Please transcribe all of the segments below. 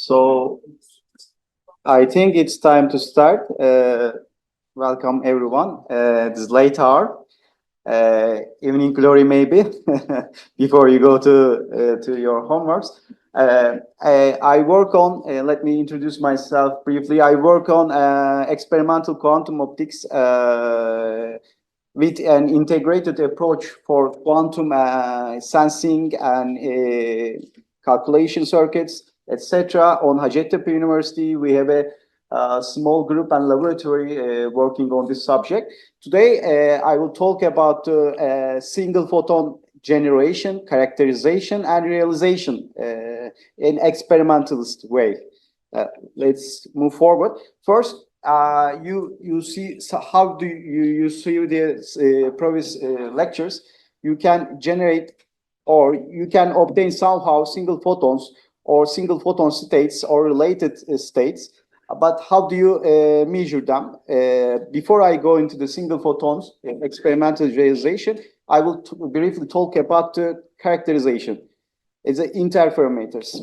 So I think it's time to start. Welcome everyone. This late hour, evening glory maybe, before you go to your homeworks. I work on. Let me introduce myself briefly. I work on experimental quantum optics with an integrated approach for quantum sensing and calculation circuits, etc. On Hacettepe University, we have a small group and laboratory working on this subject. Today, I will talk about single photon generation, characterization, and realization in experimentalist way. Let's move forward. First, you see, so how do you see the previous lectures? You can generate or you can obtain somehow single photons or single photon states or related states. But how do you measure them? Before I go into the single photons experimental realization, I will briefly talk about the characterization. It's the interferometers.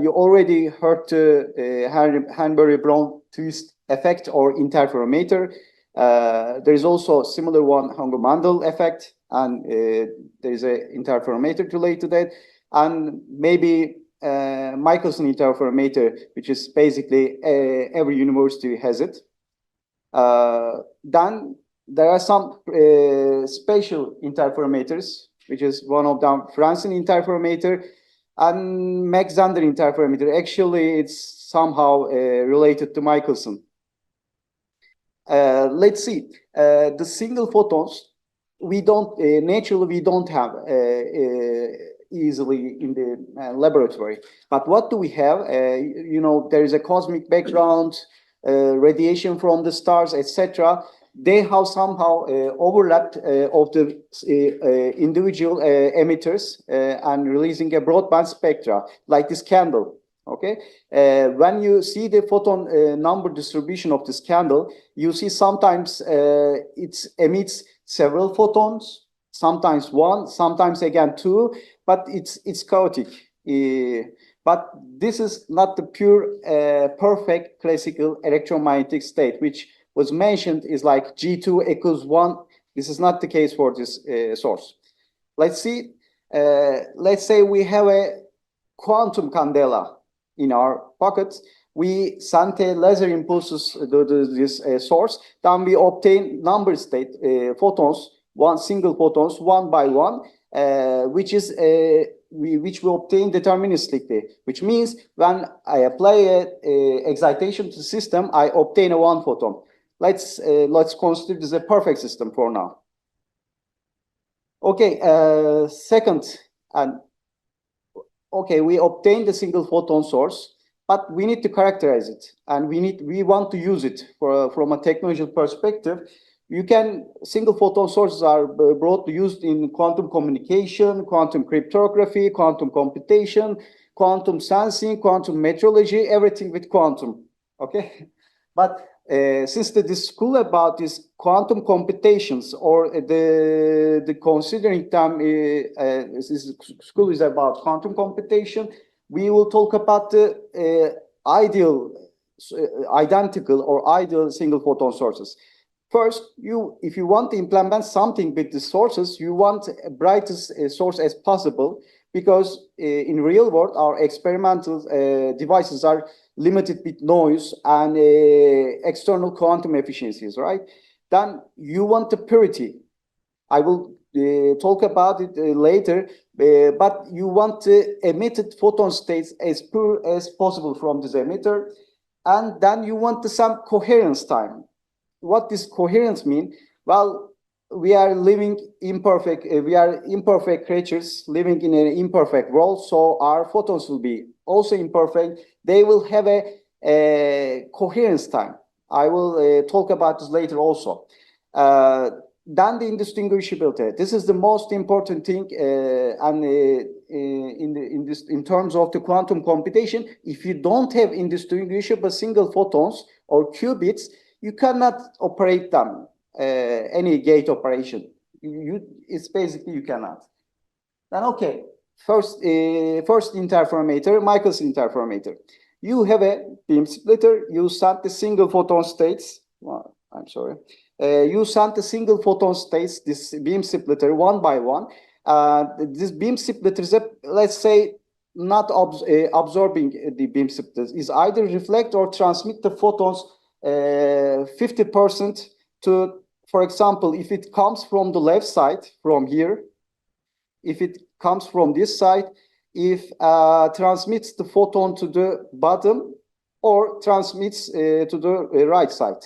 You already heard the Hanbury-Brown twist effect or interferometer. There is also a similar one, Hango-Mandel effect, and there is an interferometer related to that, and maybe Michelson interferometer, which is basically every university has it. Then there are some special interferometers, which is one of them, Francine interferometer and Mach-Zehnder interferometer. Actually, it's somehow related to Michelson. Let's see. The single photons, we don't naturally we don't have easily in the laboratory. But what do we have? You know, there is a cosmic background, radiation from the stars, etc. They have somehow overlapped of the individual emitters and releasing a broadband spectra, like this candle. Okay, when you see the photon number distribution of this candle, you see sometimes it emits several photons, sometimes one, sometimes again two, but it's chaotic. But this is not the pure perfect classical electromagnetic state, which was mentioned is like G2 equals 1. This is not the case for this source. Let's see. Let's say we have a quantum candela in our pockets. We send a laser impulses to this source. Then we obtain number state photons, one single photons, one by one, which we obtain deterministically, which means when I apply a excitation to the system, I obtain a one photon. Let's consider this a perfect system for now. Okay, second, and okay, we obtain the single photon source, but we need to characterize it, and we want to use it from a technological perspective. Single photon sources are broadly used in quantum communication, quantum cryptography, quantum computation, quantum sensing, quantum metrology, everything with quantum. Okay, but since the school about these quantum computations or the considering them, this school is about quantum computation, we will talk about the identical or ideal single photon sources. First, if you want to implement something with the sources, you want the brightest source as possible, because in real world, our experimental devices are limited with noise and external quantum efficiencies, right? Then you want the purity. I will talk about it later, but you want the emitted photon states as pure as possible from this emitter, and then you want some coherence time. What does coherence mean? Well, we are living imperfect. We are imperfect creatures living in an imperfect world, so our photons will be also imperfect. They will have a coherence time. I will talk about this later also. Then the indistinguishability. This is the most important thing, and in terms of the quantum computation, if you don't have indistinguishable single photons or qubits, you cannot operate them, any gate operation. It's basically you cannot. Then okay, first interferometer, Michelson interferometer. You have a beam splitter. You send the single photon states. Well, I'm sorry. You send the single photon states, this beam splitter, one by one. This beam splitter is, let's say, not absorbing the beam splitters, is either reflect or transmit the photons 50% to, for example, if it comes from the left side, from here, if it comes from this side, if transmits the photon to the bottom or transmits to the right side.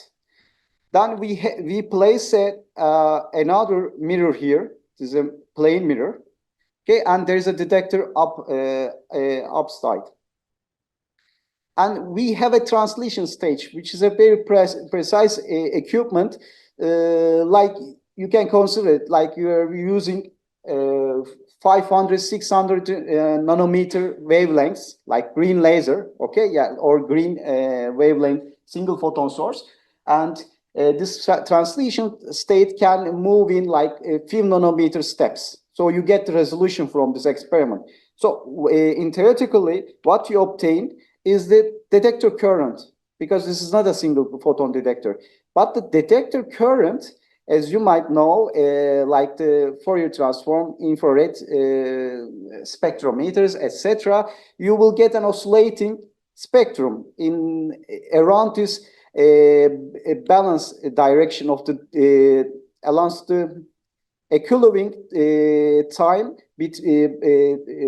Then we place another mirror here. This is a plane mirror. Okay, and there is a detector upside. And we have a translation stage, which is a very precise equipment. Like you can consider it like you are using 500, 600 nanometer wavelengths, like green laser, okay, yeah, or green wavelength single photon source. And this translation state can move in like a few nanometer steps. So you get the resolution from this experiment. So in theoretically, what you obtain is the detector current, because this is not a single photon detector. But the detector current, as you might know, like the Fourier transform, infrared spectrometers, etc., you will get an oscillating spectrum in around this balance direction of the along the equivalent time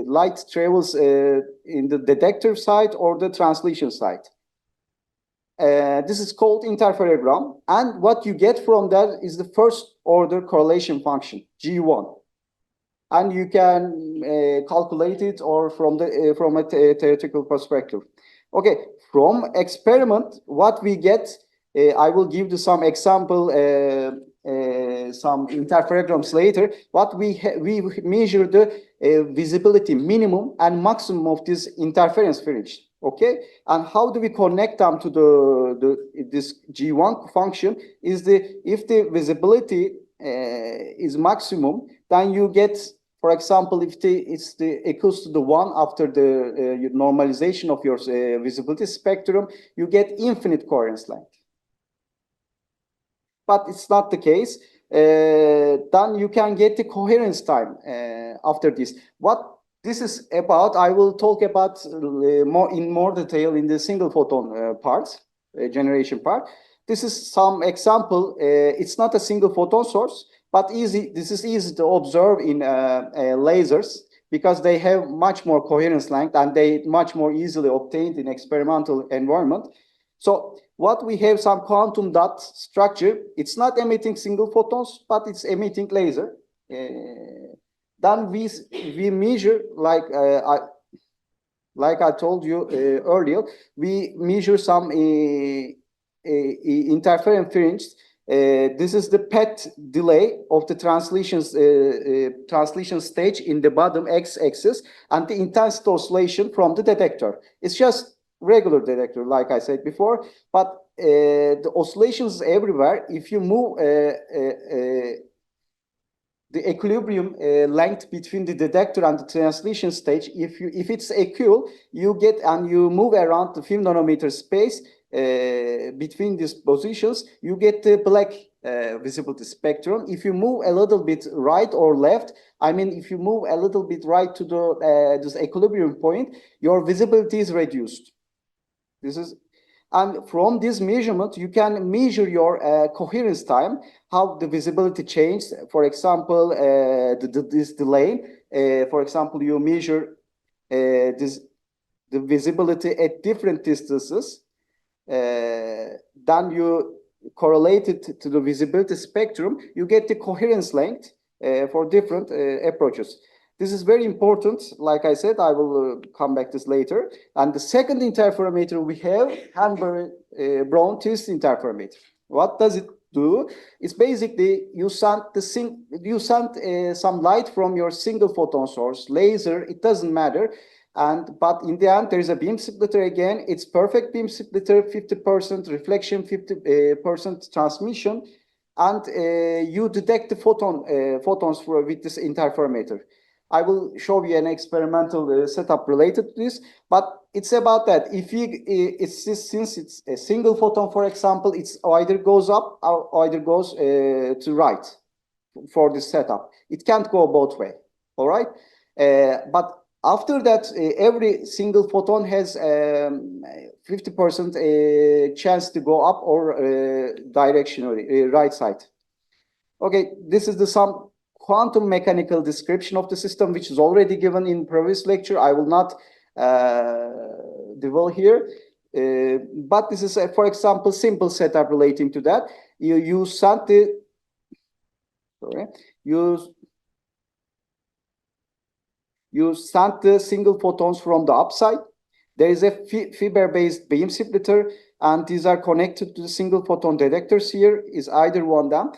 light travels in the detector side or the translation side. This is called interferogram, and what you get from that is the first order correlation function, G1, and you can calculate it or from a theoretical perspective. Okay, from experiment, what we get, I will give you some example, some interferograms later. What we measure the visibility minimum and maximum of this interference fringe. Okay, and how do we connect them to this G1 function? Is if the visibility is maximum, then you get, for example, if it's equals to the 1 after the normalization of your visibility spectrum, you get infinite coherence length. But it's not the case. Then you can get the coherence time after this. What this is about, I will talk about more detail in the single photon parts, generation part. This is some example. It's not a single photon source, but this is easy to observe in lasers because they have much more coherence length and they much more easily obtained in experimental environment. So what we have, some quantum dot structure. It's not emitting single photons, but it's emitting laser. Then we measure, like I told you earlier, we measure some interference fringe. This is the path delay of the translation stage in the bottom x-axis and the intensity oscillation from the detector. It's just regular detector, like I said before, but the oscillations everywhere. If you move the equilibrium length between the detector and the translation stage, if it's equal, you get, and you move around the few nanometer space between these positions, you get the black visibility spectrum. If you move a little bit right or left, I mean, if you move a little bit right to the this equilibrium point, your visibility is reduced. This is, and from this measurement, you can measure your coherence time, how the visibility changed. For example, this delay. For example, you measure the visibility at different distances. Then you correlate it to the visibility spectrum. You get the coherence length for different approaches. This is very important. Like I said, I will come back to this later. And the second interferometer we have, Hanbury-Brown twist interferometer. What does it do? It's basically you send some light from your single photon source, laser. It doesn't matter. But in the end, there is a beam splitter again. It's perfect beam splitter, 50% reflection, 50% transmission, and you detect the photons with this interferometer. I will show you an experimental setup related to this, but it's about that. If since it's a single photon, for example, it's either goes up or either goes to right for this setup. It can't go both way. All right, but after that, every single photon has 50% chance to go up or directionally right side. Okay, this is some quantum mechanical description of the system, which is already given in previous lecture. I will not dwell here, but this is, for example, simple setup relating to that. You send the you send the single photons from the upside. There is a fiber-based beam splitter, and these are connected to the single photon detectors. Here is either one of them.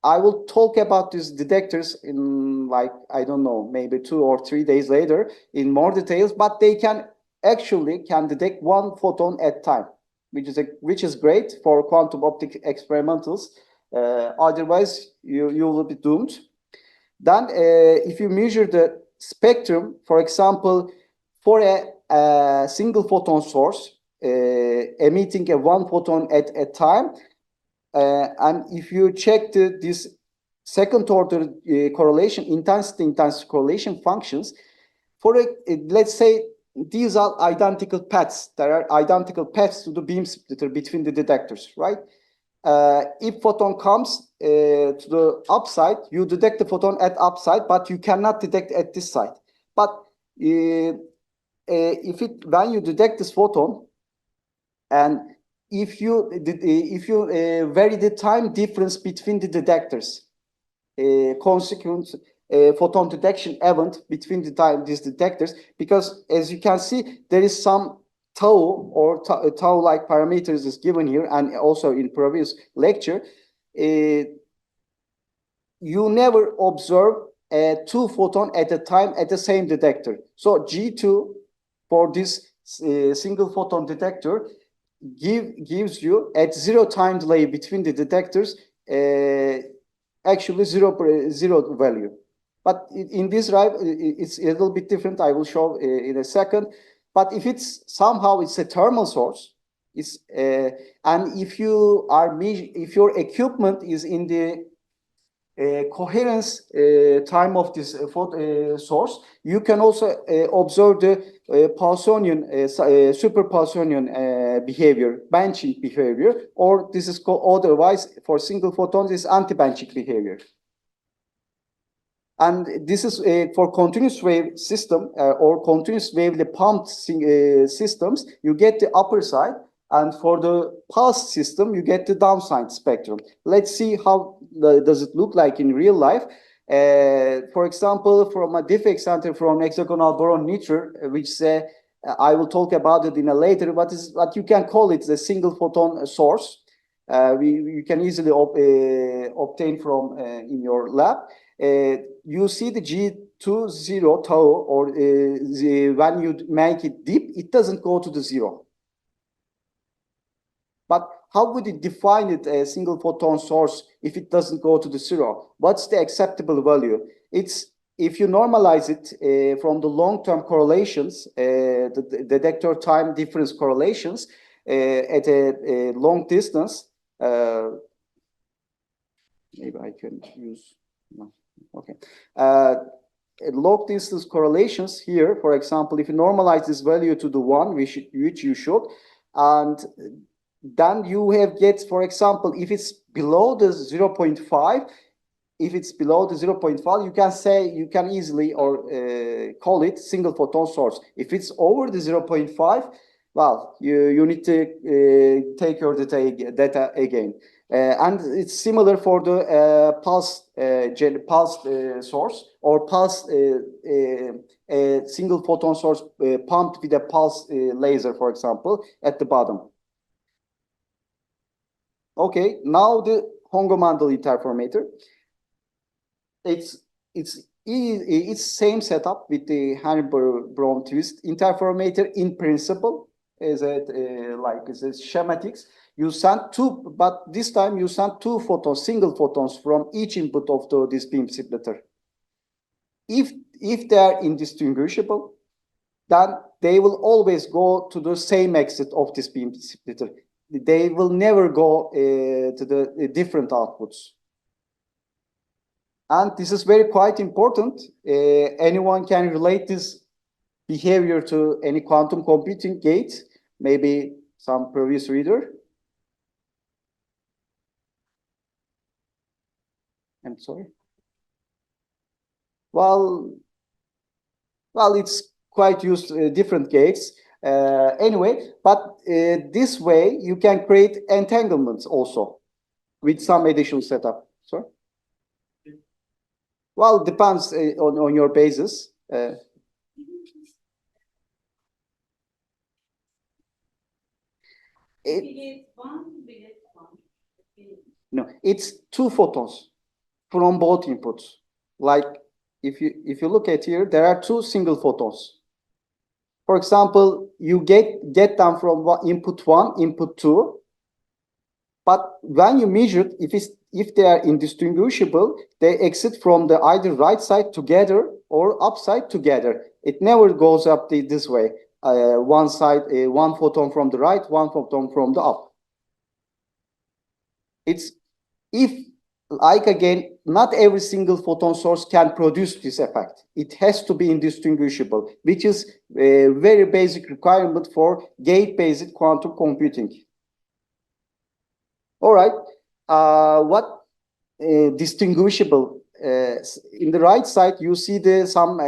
I will talk about these detectors in, like, I don't know, maybe 2 or 3 days later in more details, but they can detect one photon at a time, which is great for quantum optic experimentals. Otherwise, you will be doomed. Then, if you measure the spectrum, for example, for a single photon source emitting one photon at a time, and if you check this second order correlation, intensity correlation functions, let's say these are identical paths. There are identical paths to the beam splitter between the detectors, right? If photon comes to the upside, you detect the photon at upside, but you cannot detect at this side. But when you detect this photon, and if you vary the time difference between the detectors, consequent photon detection event between these detectors, because as you can see, there is some tau or tau-like parameters is given here, and also in previous lecture. You never observe two photon at a time at the same detector. So G2 for this single photon detector gives you at 0 time delay between the detectors actually zero value. But in this drive, it's a little bit different. I will show in a second. But if it's somehow it's a thermal source, and if your equipment is in the coherence time of this source, you can also observe the Poissonian, super Poissonian behavior, benching behavior, or this is called otherwise for single photons is anti-benching behavior. And this is for continuous wave system or continuous wavely pumped systems, you get the upper side. And for the pulse system, you get the downside spectrum. Let's see how does it look like in real life. For example, from a defect center from hexagonal boron nitre, which I will talk about it in a later, what you can call it the single photon source. You can easily obtain from in your lab. You see the G20 tau, or when you make it deep, it doesn't go to the zero. But how would it define it a single photon source if it doesn't go to the zero? What's the acceptable value? It's if you normalize it from the long-term correlations, the detector time difference correlations at a long distance. Maybe I can use. No. Okay. Long distance correlations here, for example, if you normalize this value to the 1, which you should, and then you get, for example, if it's below the 0.5, if it's below the 0.5, you can easily call it single photon source. If it's over the 0.5, well, you need to take your data again. And it's similar for the pulse source or pulse single photon source pumped with a pulse laser, for example, at the bottom. Okay, now the Hongo-Mandel interferometer. It's same setup with the Henry-Brown twist interferometer in principle. Is it like it's schematics? You send two, but this time you send two photons, single photons from each input of this beam splitter. if they are indistinguishable, then they will always go to the same exit of this beam splitter. They will never go to the different outputs. And this is very quite important. Anyone can relate this behavior to any quantum computing gate, maybe some previous reader. I'm sorry. Well, it's quite used different gates anyway, but this way you can create entanglements also with some additional setup. Sorry. Well, depends on your basis. No, it's two photons from both inputs. Like if you look at here, there are two single photons. For example, you get them from input 1, input 2. But when you measure, if they are indistinguishable, they exit from the either right side together or upside together. It never goes up this way. One side, one photon from the right, one photon from the up. It's if, like again, not every single photon source can produce this effect. It has to be indistinguishable, which is a very basic requirement for gate-based quantum computing. All right, what distinguishable? In the right side, you see some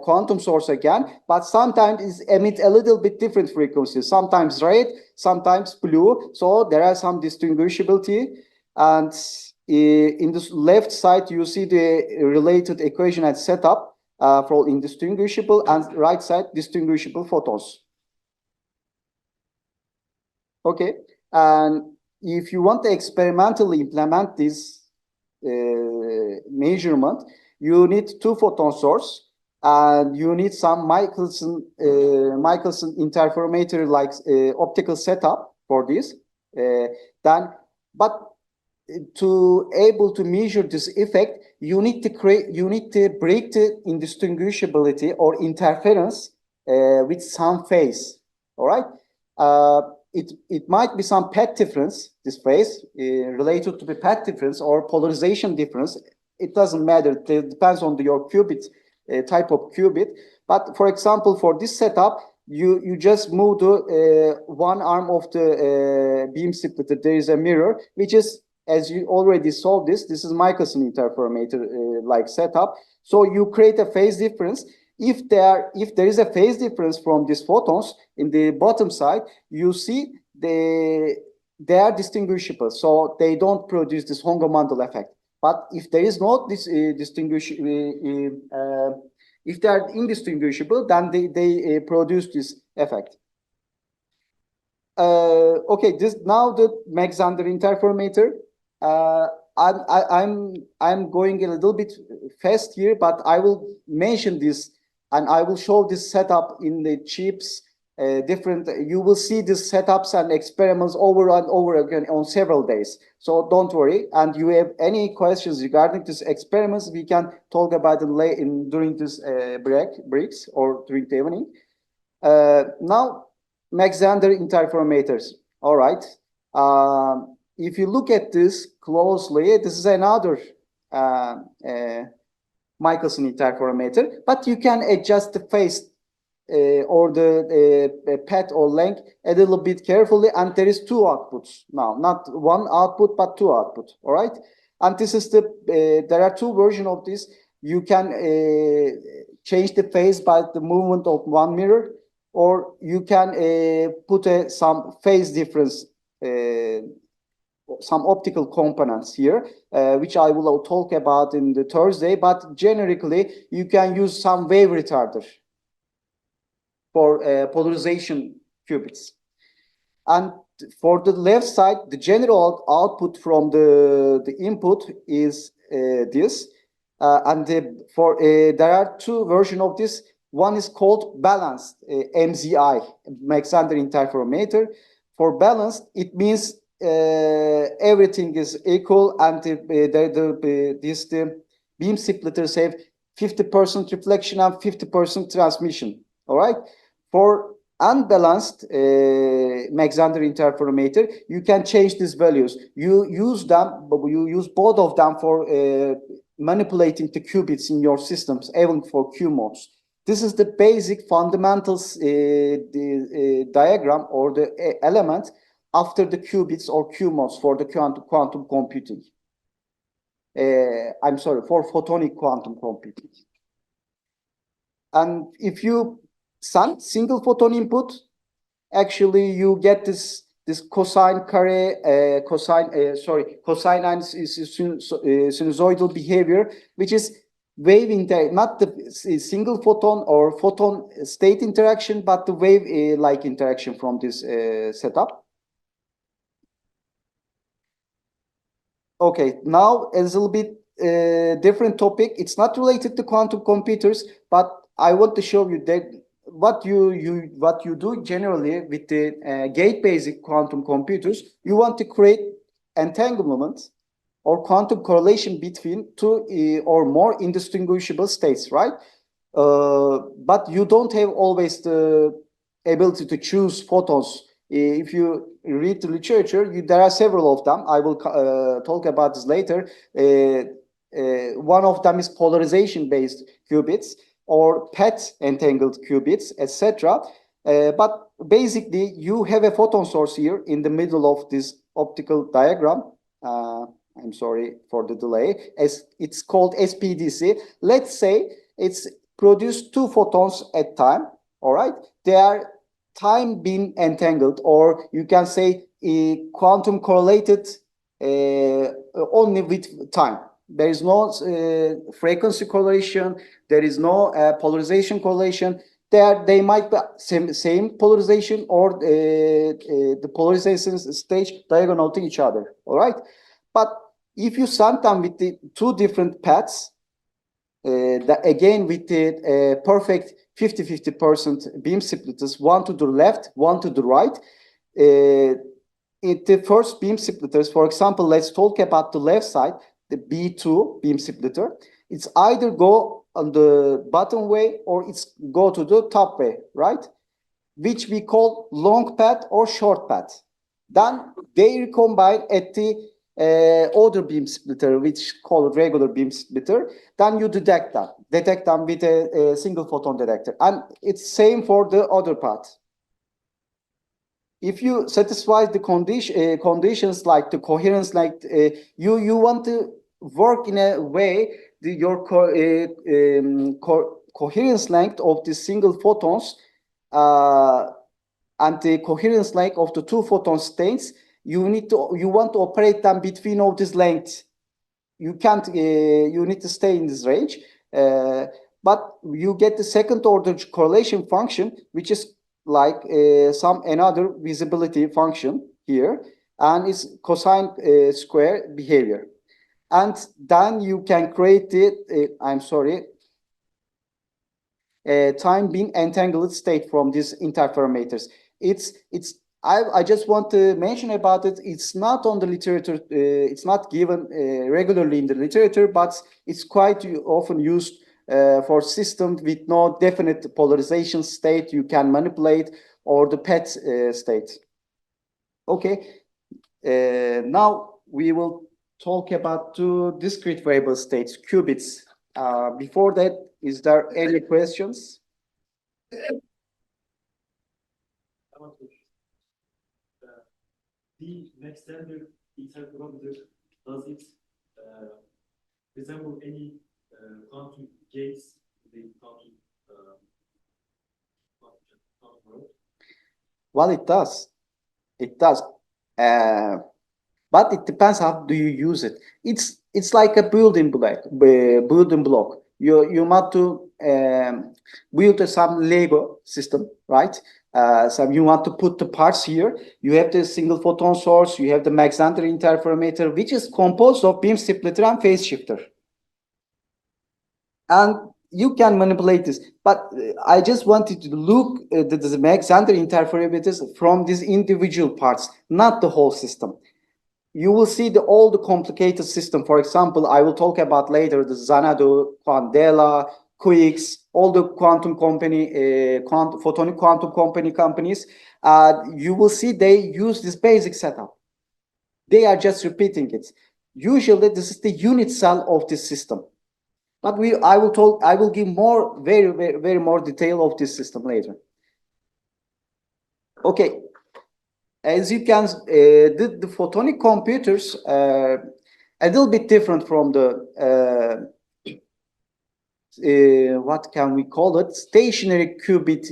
quantum source again, but sometimes it emits a little bit different frequencies. Sometimes red, sometimes blue. So there are some distinguishability. And in the left side, you see the related equation and setup for indistinguishable, and right side distinguishable photons. Okay, and if you want to experimentally implement this measurement, you need two photon source, and you need some Michelson interferometer like optical setup for this. But to able to measure this effect, you need to break the indistinguishability or interference with some phase. All right. It might be some path difference, this phase, related to the path difference or polarization difference. It doesn't matter. It depends on your qubit, type of qubit. But for example, for this setup, you just move the one arm of the beam splitter. There is a mirror, which is, as you already saw this is Michelson interferometer like setup. So you create a phase difference. If there is a phase difference from these photons in the bottom side, you see they are distinguishable, so they don't produce this Hongo-Mandel effect. But if there is not this if they are indistinguishable, then they produce this effect. Okay, now the Mach-Zehnder interferometer. I'm going a little bit fast here, but I will mention this. And I will show this setup in the chips, you will see these setups and experiments over and over again on several days. So don't worry. And you have any questions regarding these experiments, we can talk about them during this breaks or during the evening. Now, Mach-Zehnder interferometers. All right. If you look at this closely, this is another Michelson interferometer, but you can adjust the phase or the path or length a little bit carefully, and there is two outputs now, not one output, but two outputs. All right, and this is there are two versions of this. You can change the phase by the movement of one mirror, or you can put some phase difference, some optical components here, which I will talk about in the Thursday, but generically you can use some wave retarder for polarization qubits. And for the left side, the general output from the input is this, and there are two versions of this. One is called balanced, MZI, Mach-Zehnder interferometer. For balanced, it means everything is equal, and the beam splitters have 50% reflection and 50% transmission. All right. For unbalanced Alexander interferometer, you can change these values. You use both of them for manipulating the qubits in your systems, even for Q modes. This is the basic fundamentals diagram or the element after the qubits or Q modes for the quantum computing. I'm sorry, for photonic quantum computing. And if you send single photon input, actually you get this cosine carre, cosine and sinusoidal behavior, which is wave not the single photon or photon state interaction, but the wave like interaction from this setup. Okay, now a little bit different topic. It's not related to quantum computers, but I want to show you that what you do generally with the gate-based quantum computers, you want to create entanglement or quantum correlation between two or more indistinguishable states, right? But you don't have always the ability to choose photons. If you read the literature, there are several of them. I will talk about this later. One of them is polarization-based qubits or PET entangled qubits, etc. But basically, you have a photon source here in the middle of this optical diagram. I'm sorry for the delay. It's called SPDC. Let's say it's produced 2 photons at time. All right, they are time being entangled, or you can say quantum correlated only with time. There is no frequency correlation. There is no polarization correlation. They might be same polarization or the polarization stage diagonal to each other. All right, but if you send them with the 2 different paths, again with the perfect 50-50% beam splitters, one to the left, one to the right. The first beam splitters, for example, let's talk about the left side, the B2 beam splitter. It's either go on the bottom way or it's go to the top way, right? Which we call long path or short path. Then they recombine at the other beam splitter, which called regular beam splitter. Then you detect them with a single photon detector, and it's same for the other path. If you satisfy the conditions like the coherence, like you want to work in a way your coherence length of the single photons and the coherence length of the 2 photon states. You want to operate them between all these lengths. You can't. You need to stay in this range, but you get the second order correlation function, which is like another visibility function here, and it's cosine square behavior. And then you can create the time being entangled state from these interferometers. I just want to mention about it. It's not on the literature. It's not given regularly in the literature, but it's quite often used for systems with no definite polarization state you can manipulate, or the PET state. Okay. Now we will talk about 2 discrete variable states, qubits. Before that, is there any questions? The Alexander interferometer, does it resemble any quantum gates in the quantum world? Well, it does. It does. But it depends how do you use it. It's like a building block. You want to build some Lego system, right? So you want to put the parts here. You have the single photon source. You have the Alexander interferometer, which is composed of beam splitter and phase shifter. And you can manipulate this. But I just wanted to look at the Alexander interferometers from these individual parts, not the whole system. you will see all the complicated system. For example, I will talk about later the Xanadu, Quandela, QX, all the quantum company, photonic quantum companies. You will see they use this basic setup. They are just repeating it. Usually, this is the unit cell of this system. But I will give more, very more detail of this system later. Okay, as you can, the photonic computers a little bit different from the what can we call it? Stationary qubit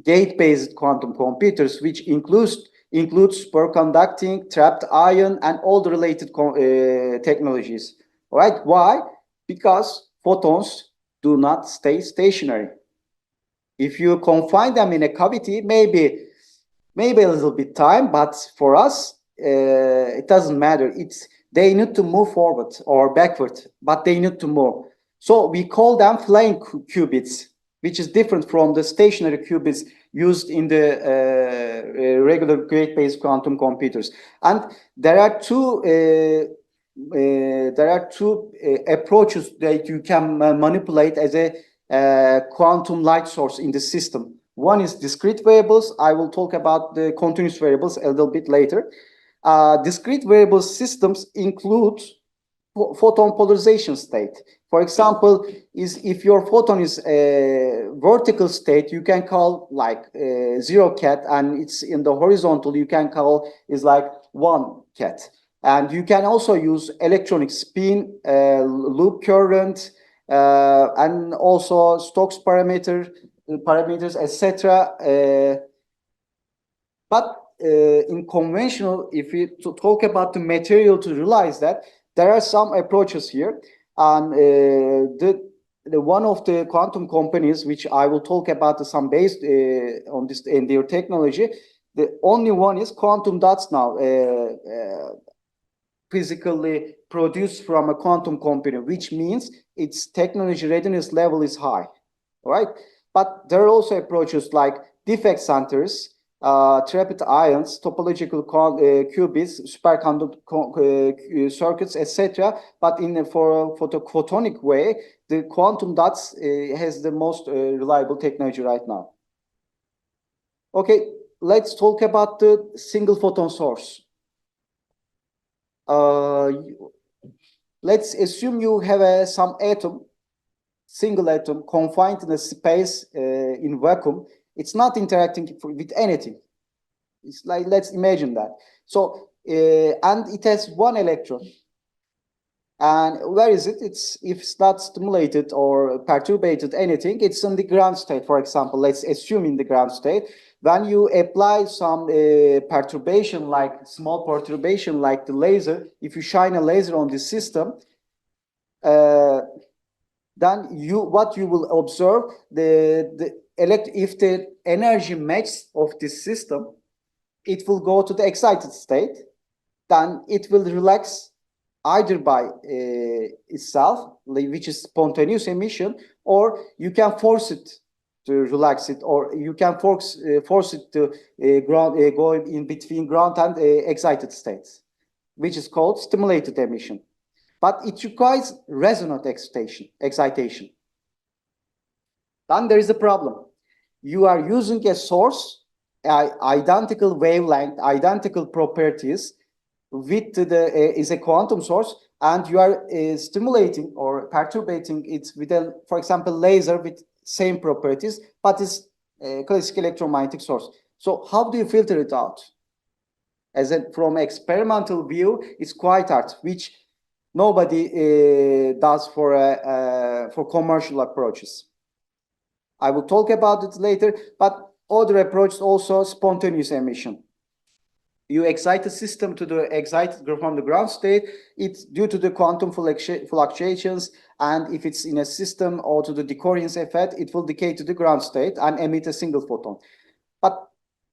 gate-based quantum computers, which includes superconducting, trapped ion, and all the related technologies. All right? Why? Because photons do not stay stationary. If you confine them in a cavity, maybe a little bit time, but for us, it doesn't matter. They need to move forward or backward, but they need to move. So we call them flying qubits, which is different from the stationary qubits used in the regular gate-based quantum computers. And there are two approaches that you can manipulate as a quantum light source in the system. One is discrete variables. I will talk about the continuous variables a little bit later. Discrete variable systems include photon polarization state. For example, if your photon is a vertical state, you can call like 0 ket, and it's in the horizontal, you can call is like 1 ket. And you can also use electronic spin, loop current, and also Stokes parameters, etc. But in conventional, if we talk about the material to realize that, there are some approaches here. And the one of the quantum companies, which I will talk about some based on this in their technology, the only one is quantum dots now, physically produced from a quantum computer, which means its technology readiness level is high. All right. But there are also approaches like defect centers, trapped ions, topological qubits, superconducting circuits, etc. But for the photonic way, the quantum dots has the most reliable technology right now. Okay, let's talk about the single photon source. Let's assume you have some atom, single atom, confined in a space in vacuum. It's not interacting with anything. It's like, let's imagine that. So, and it has one electron. And where is it? If it's not stimulated or perturbated anything, it's in the ground state, for example. Let's assume in the ground state. When you apply some perturbation, like small perturbation, like the laser, if you shine a laser on the system, then what you will observe, if the energy match of this system, it will go to the excited state, then it will relax either by itself, which is spontaneous emission, or you can force it to relax it, or you can force it to go in between ground and excited states, which is called stimulated emission. But it requires resonant excitation. Then there is a problem. You are using a source, identical wavelength, identical properties, with is a quantum source, and you are stimulating or perturbating it with for example, laser with same properties, but it's a classical electromagnetic source. So how do you filter it out? From experimental view, it's quite hard, which nobody does for commercial approaches. I will talk about it later, but other approaches also spontaneous emission. You excite the system to from the ground state. It's due to the quantum fluctuations, and if it's in a system or to the decoherence effect, it will decay to the ground state and emit a single photon. But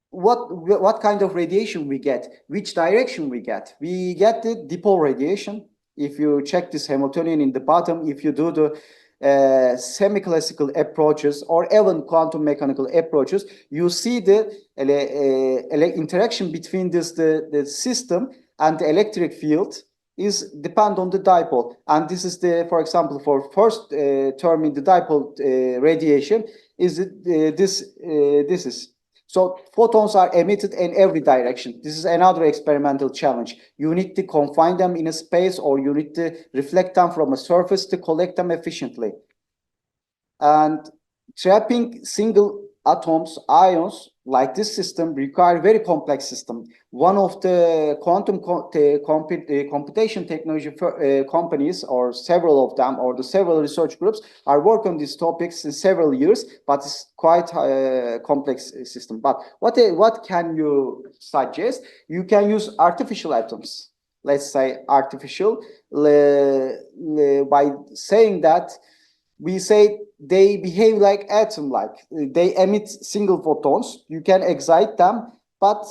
what kind of radiation we get? Which direction we get? We get the dipole radiation. If you check this Hamiltonian in the bottom, if you do the semi-classical approaches or even quantum mechanical approaches, you see the interaction between the system and the electric field is depend on the dipole. And this is the, for example, for first term in the dipole radiation is this is. So photons are emitted in every direction. This is another experimental challenge. You need to confine them in a space, or you need to reflect them from a surface to collect them efficiently. And trapping single atoms, ions, like this system require very complex system. One of the quantum computation technology companies, or several of them, or the several research groups are working on these topics in several years, but it's quite a complex system. But what can you suggest? You can use artificial atoms. Let's say artificial, by saying that we say they behave like atom-like. They emit single photons. You can excite them, but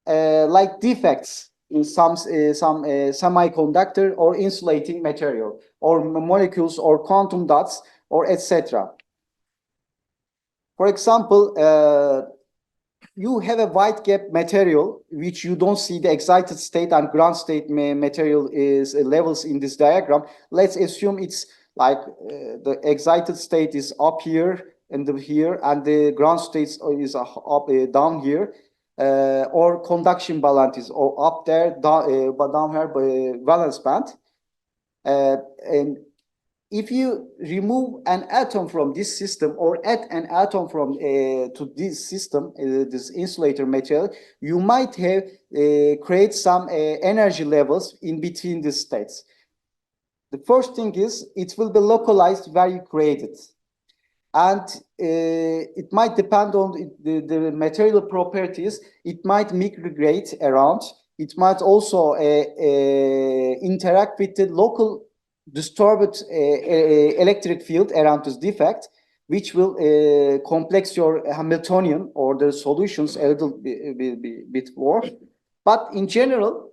like defects in some semiconductor or insulating material, or molecules, or quantum dots, or etc. For example, you have a wide gap material which you don't see the excited state and ground state material is levels in this diagram. Let's assume it's like the excited state is up here and here, and the ground state is up down here, or conduction balance is up there, down here, valence band. And if you remove an atom from this system, or add an atom from to this system, this insulator material, you might have create some energy levels in between the states. The first thing is it will be localized where you create it. And it might depend on the material properties. It might migrate around. It might also interact with the local disturbed electric field around this defect, which will complex your Hamiltonian or the solutions a little bit more. But in general,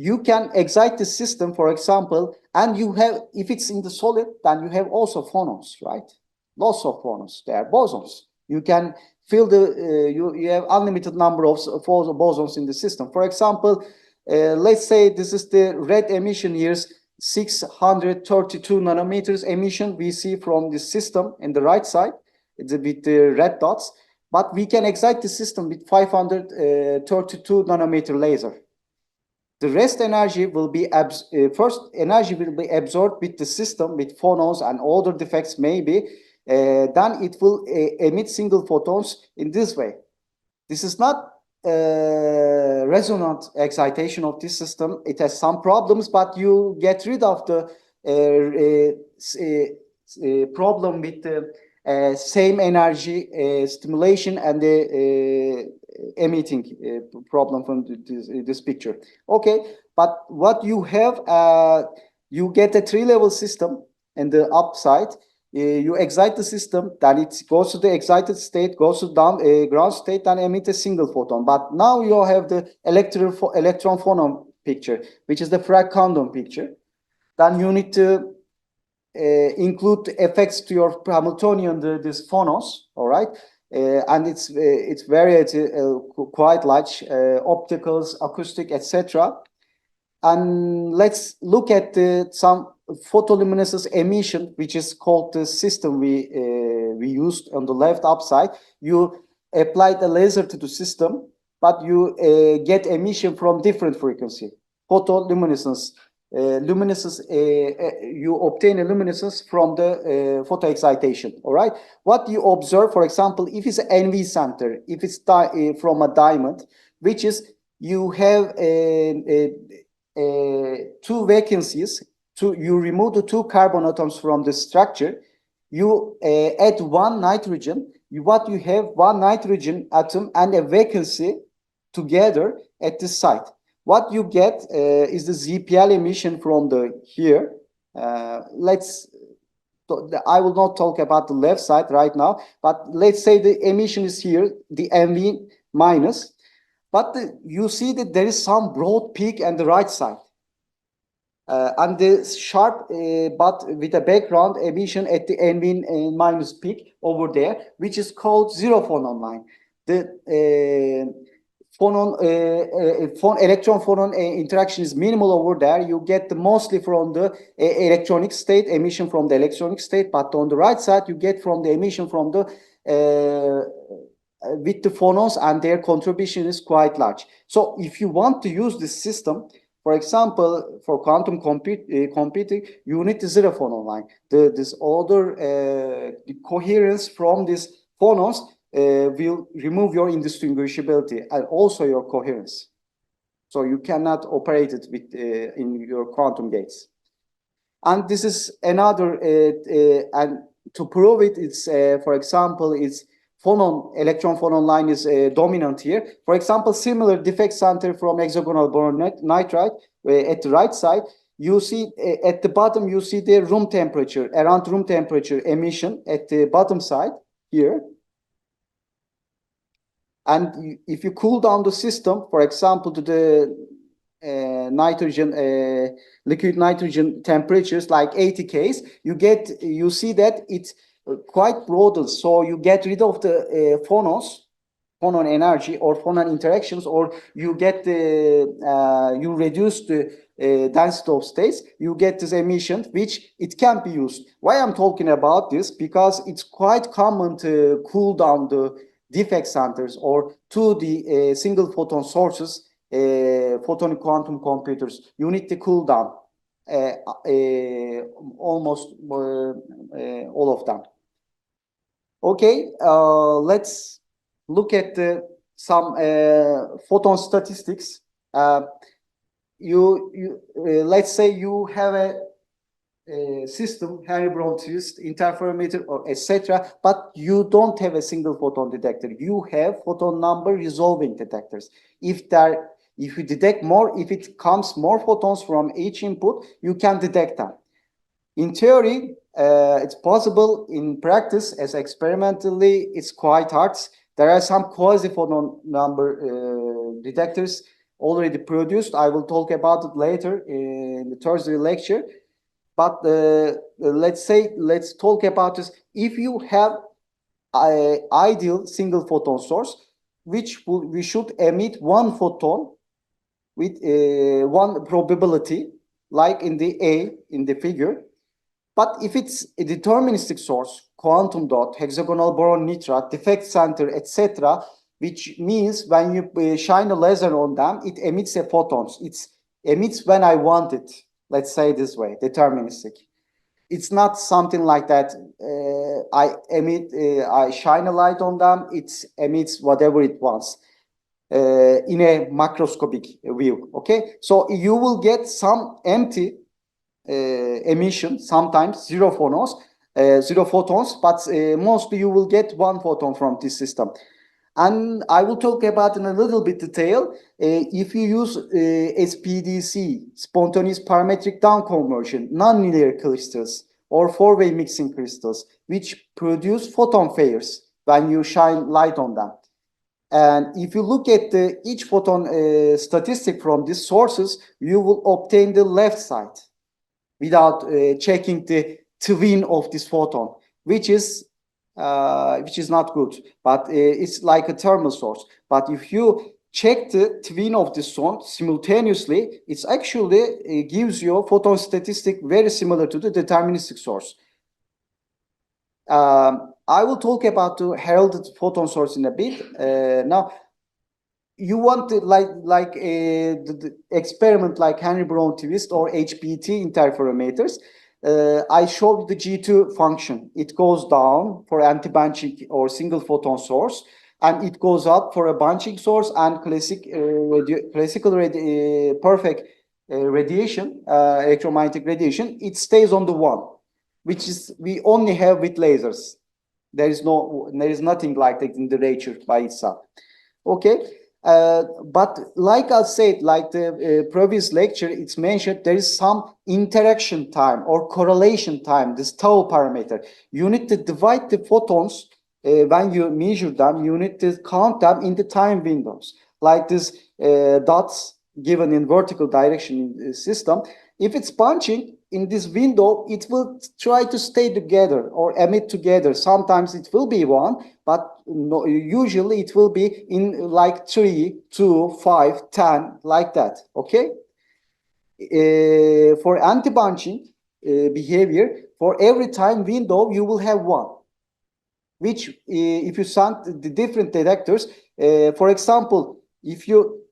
you can excite the system, for example, and you have, if it's in the solid, then you have also phonons, right? Lots of phonons. They are bosons. You can fill the, you have unlimited number of bosons in the system. For example, let's say this is the red emission here, 632 nanometers emission we see from the system in the right side, with the red dots, but we can excite the system with 532 nanometer laser. The rest energy will be, first energy will be absorbed with the system, with phonons and other defects maybe, then it will emit single photons in this way. This is not resonant excitation of this system. It has some problems, but you get rid of the problem with the same energy stimulation and the emitting problem from this picture. Okay, but what you have, you get a three-level system in the upside. You excite the system, then it goes to the excited state, goes to down ground state, and emit a single photon. But now you have the electron phonon picture, which is the Frag Condon picture. Then you need to include the effects to your Hamiltonian, this phonons, all right? And it's varied quite large, opticals, acoustic, etc. And let's look at some photoluminescence emission, which is called the system we used on the left upside. You apply the laser to the system, but you get emission from different frequency. Photoluminescence, you obtain a luminescence from the photoexcitation. All right. What you observe, for example, if it's an NV center, if it's from a diamond, which is you have two vacancies. You remove the two carbon atoms from the structure, you add one nitrogen, what you have, one nitrogen atom and a vacancy together at this site. What you get is the ZPL emission from the here. I will not talk about the left side right now, but let's say the emission is here, the MV minus, but you see that there is some broad peak on the right side. And the sharp, but with a background emission at the NV minus peak over there, which is called zero phonon line. The electron-phonon interaction is minimal over there. You get mostly from the electronic state, emission from the electronic state, but on the right side, you get from the emission from the with the phonons, and their contribution is quite large. So if you want to use this system, for example, for quantum computing, you need the zero phonon line. This other the coherence from these phonons will remove your indistinguishability and also your coherence. So you cannot operate it with in your quantum gates. And this is another, and to prove it, it's for example, it's electron-phonon line is dominant here. For example, similar defect center from hexagonal boron nitride at the right side. You see at the bottom, you see the room temperature, around room temperature emission at the bottom side here. And if you cool down the system, for example, to the liquid nitrogen temperatures like 80 Ks, you see that it's quite broadened. So you get rid of the phonon energy or phonon interactions, or you get you reduce the density of states, you get this emission, which it can be used. Why I'm talking about this? Because it's quite common to cool down the defect centers or to the single photon sources, photonic quantum computers. You need to cool down almost all of them. Okay, let's look at some photon statistics. Let's say you have a system, Henry-Brown twist, interferometer, or etc., but you don't have a single photon detector. You have photon number resolving detectors. If you detect more, if it comes more photons from each input, you can detect them. In theory, it's possible. In practice, as experimentally, it's quite hard. There are some quasi-photon number detectors already produced. I will talk about it later in the Thursday lecture. But let's talk about this. If you have an ideal single photon source, we should emit one photon with one probability, like in the figure. But if it's a deterministic source, quantum dot, hexagonal boron nitride, defect center, etc., which means when you shine a laser on them, it emits a photons. It emits when I want it. Let's say this way, deterministic. It's not something like that. I shine a light on them. It emits whatever it wants in a macroscopic view. Okay, so you will get some empty emission, sometimes zero photons, but mostly you will get one photon from this system. And I will talk about in a little bit detail. If you use SPDC, spontaneous parametric down conversion, nonlinear crystals, or four-way mixing crystals, which produce photon pairs when you shine light on them. And if you look at each photon statistic from these sources, you will obtain the left side without checking the twin of this photon, which is not good, but it's like a thermal source. But if you check the twin of the source simultaneously, it's actually gives you a photon statistic very similar to the deterministic source. I will talk about the heralded photon source in a bit. Now, you want to the experiment like Henry-Brown twist or HBT interferometers. I showed the G2 function. It goes down for anti-bunching or single photon source, and it goes up for a bunching source and perfect radiation, electromagnetic radiation. It stays on the one, which is we only have with lasers. There is nothing like that in the nature by itself. Okay. But like I said, like the previous lecture, it's mentioned there is some interaction time or correlation time, this tau parameter. You need to divide the photons when you measure them, you need to count them in the time windows. Like this dots given in vertical direction in the system, If it's bunching in this window, it will try to stay together or emit together. Sometimes it will be one, but no, usually it will be in like 3, 2, 5, 10, like that. Okay. For anti-bunching behavior, for every time window, you will have one. Which, if you send the different detectors, for example, if you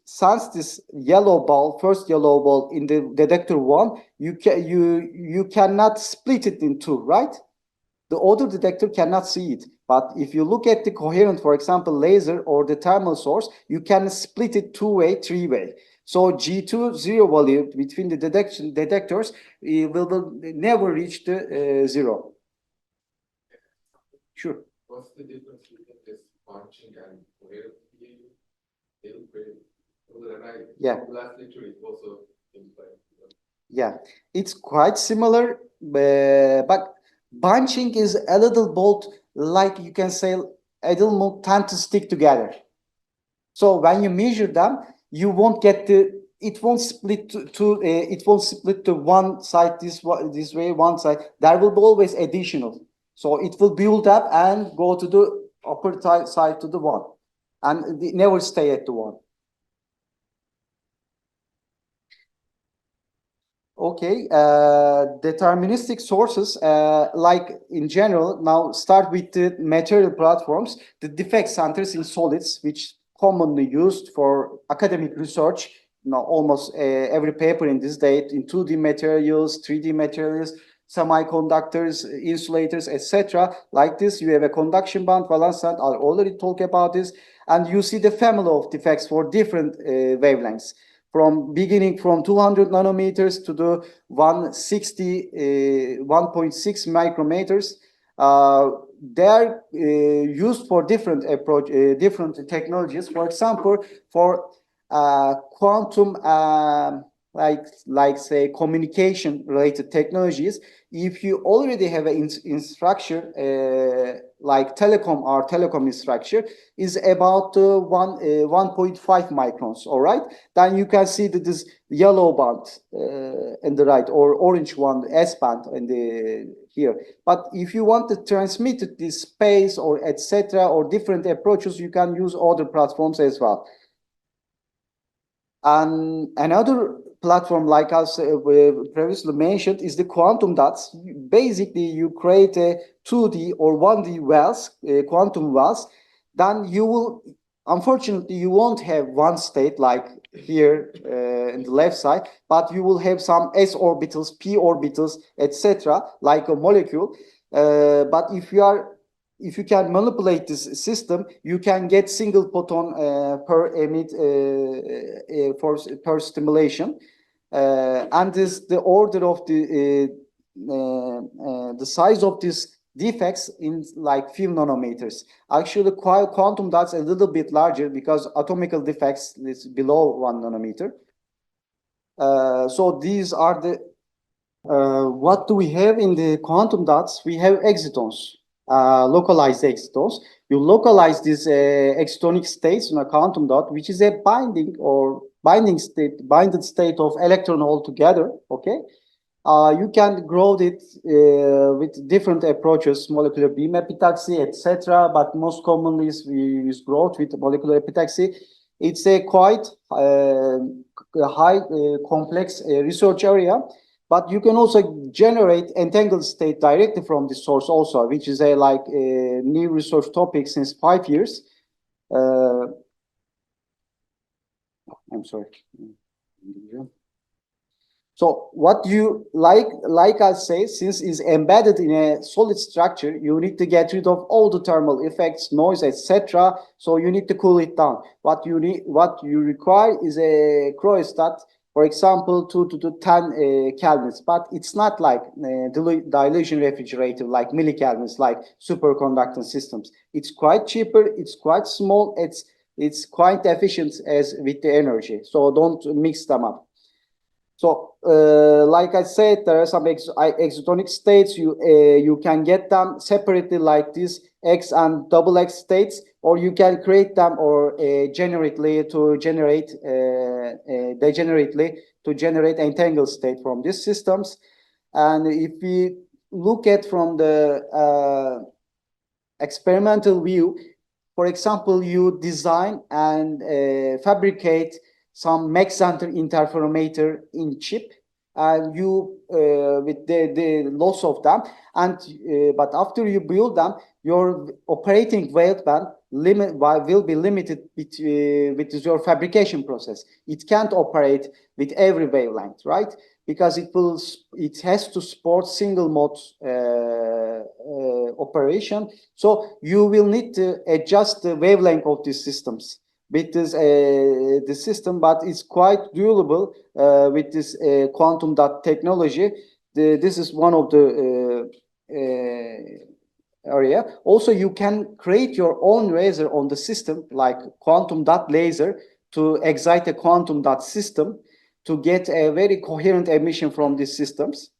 sense this yellow ball, first yellow ball in the detector 1, you cannot split it in two, right? The other detector cannot see it. But if you look at the coherent, for example, laser or the thermal source, you can split it two-way, three-way. So G2 zero value between the detectors will never reach the zero. Sure. What's the difference between this bunching and coherent behavior? They look very similar. Yeah. Last lecture is also implied. Yeah, it's quite similar, but bunching is a little both, like you can say, a little more tend to stick together. So when you measure them, you won't get it won't split it won't split to one side this way, one side. There will be always additional. So it will build up and go to the upper side to the one, and never stay at the one. Okay, deterministic sources, like in general, now start with the material platforms, the defect centers in solids, which commonly used for academic research. Now, almost every paper in this day in 2D materials, 3D materials, semiconductors, insulators, etc. Like this, you have a conduction band, valence band. I'll already talk about this, and you see the family of defects for different wavelengths. From beginning from 200 nanometers to the 160, 1.6 micrometers. They are used for different approach, different technologies. For example, for quantum, like say communication related technologies. If you already have an instruction like telecom, our telecom structure is about 1.5 microns, all right? Then you can see that this yellow band in the right, or orange one, S band in the here. But if you want to transmit this space or etc. or different approaches, you can use other platforms as well. And another platform, like I previously mentioned, is the quantum dots. Basically, you create a 2D or 1D wells, quantum wells. Then you will, unfortunately, you won't have one state like here in the left side, but you will have some s orbitals, p orbitals, etc., like a molecule. But if you can manipulate this system, you can get single photon per emit per stimulation, and this the order of the size of these defects in like few nanometers. Actually, quantum dots a little bit larger because atomical defects is below 1 nanometer. So these are the what do we have in the quantum dots? We have excitons. Localized excitons. You localize these excitonic states in a quantum dot, which is a binded state of electron all together. Okay, you can grow it with different approaches, molecular beam epitaxy, etc. But most commonly we use growth with molecular epitaxy. It's a quite high complex research area. But you can also generate entangled state directly from the source also, which is a new research topic since 5 years. I'm sorry. So what you like I say, since it's embedded in a solid structure, you need to get rid of all the thermal effects, noise, etc. So you need to cool it down. What you require is a cryostat, for example, 2 to 10 kelvins, but it's not like dilution refrigerator, like millikelvins, like superconducting systems. It's quite cheaper, it's quite small, it's quite efficient as with the energy. So don't mix them up. So, like I said, there are some excitonic states. You can get them separately like this X and double X states. or you can create them or degenerately to generate entangled state from these systems. And if we look at from the experimental view, for example, you design and fabricate some Mach center interferometer in chip, and you with the loss of them, and but after you build them, your operating wavelength will be limited with your fabrication process. It can't operate with every wavelength, right? Because it has to support single mode operation. So you will need to adjust the wavelength of these systems with this the system, but it's quite doable with this quantum dot technology. This is one of the area. Also, you can create your own laser on the system, like quantum dot laser, to excite a quantum dot system to get a very coherent emission from these systems.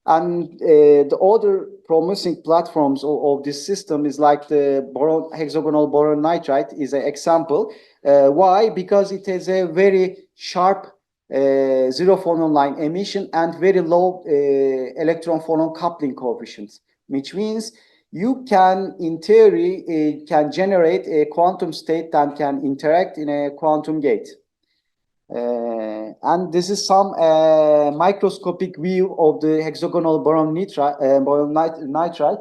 And the other promising platforms of this system is like the hexagonal boron nitride is an example. Why? Because it has a very sharp zero phonon line emission and very low electron phonon coupling coefficients, which means you can, in theory, can generate a quantum state that can interact in a quantum gate. And this is some microscopic view of the hexagonal boron nitride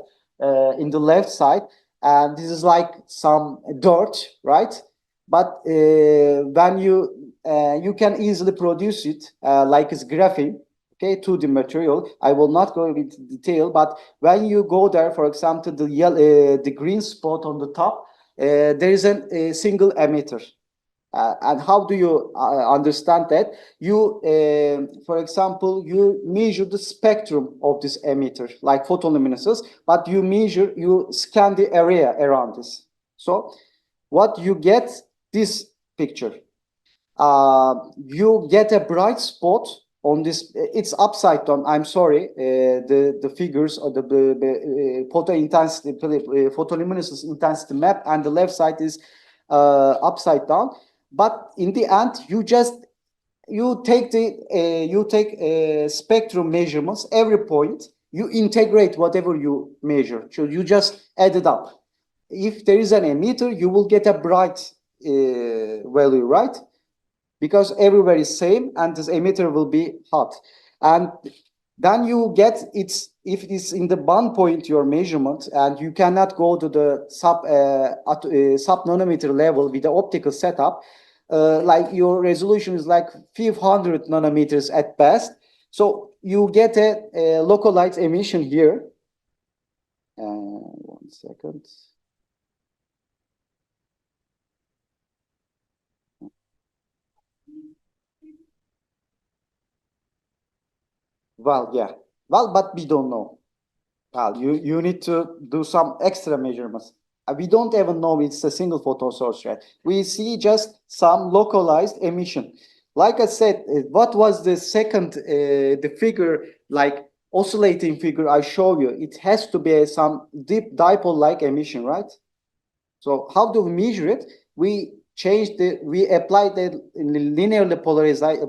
in the left side. And this is like some dirt, right? But when you can easily produce it like it's graphene, okay, to the material. I will not go into detail, but when you go there, for example, the green spot on the top, there is a single emitter. And how do you understand that? You, for example, you measure the spectrum of this emitter, like photoluminescence, but you scan the area around this. So what you get, this picture, you get a bright spot on this. It's upside down. I'm sorry. The figures or the photo intensity, photoluminescence intensity map, and the left side is upside down. But in the end, you take spectrum measurements every point. You integrate whatever you measure. So you just add it up. If there is an emitter, you will get a bright value, right? Because everywhere is same, and this emitter will be hot. And then you get if it is in the bond point your measurement, and you cannot go to the sub nanometer level with the optical setup. Like your resolution is like few hundred nanometers at best. So you get a localized emission here. 1 second. Well, yeah. Well, but we don't know. Well, you need to do some extra measurements. We don't even know it's a single photon source yet. We see just some localized emission. Like I said, what was the second, the figure, like oscillating figure I show you? It has to be some deep dipole-like emission, right? So how do we measure it? We apply the linearly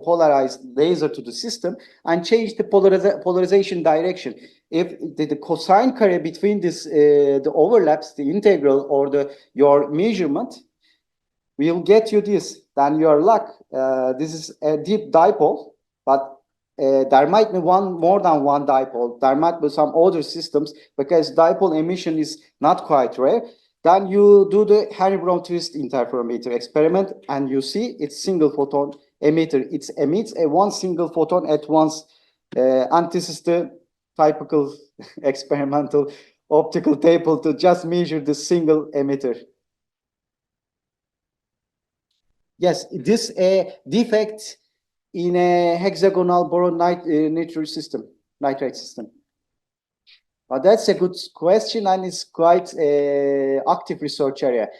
polarized laser to the system and change the polarization direction. If the cosine carry between this the overlaps, the integral or your measurement, will get you this. Then your luck. This is a deep dipole, but there might be more than one dipole. There might be some other systems because dipole emission is not quite rare. Then you do the Henry-Brown twist interferometer experiment, and you see it's single photon emitter. It emits one single photon at once, and this is the typical experimental optical table to just measure the single emitter. Yes, this defect in a hexagonal boron nitride system. But that's a good question, and it's quite active research area.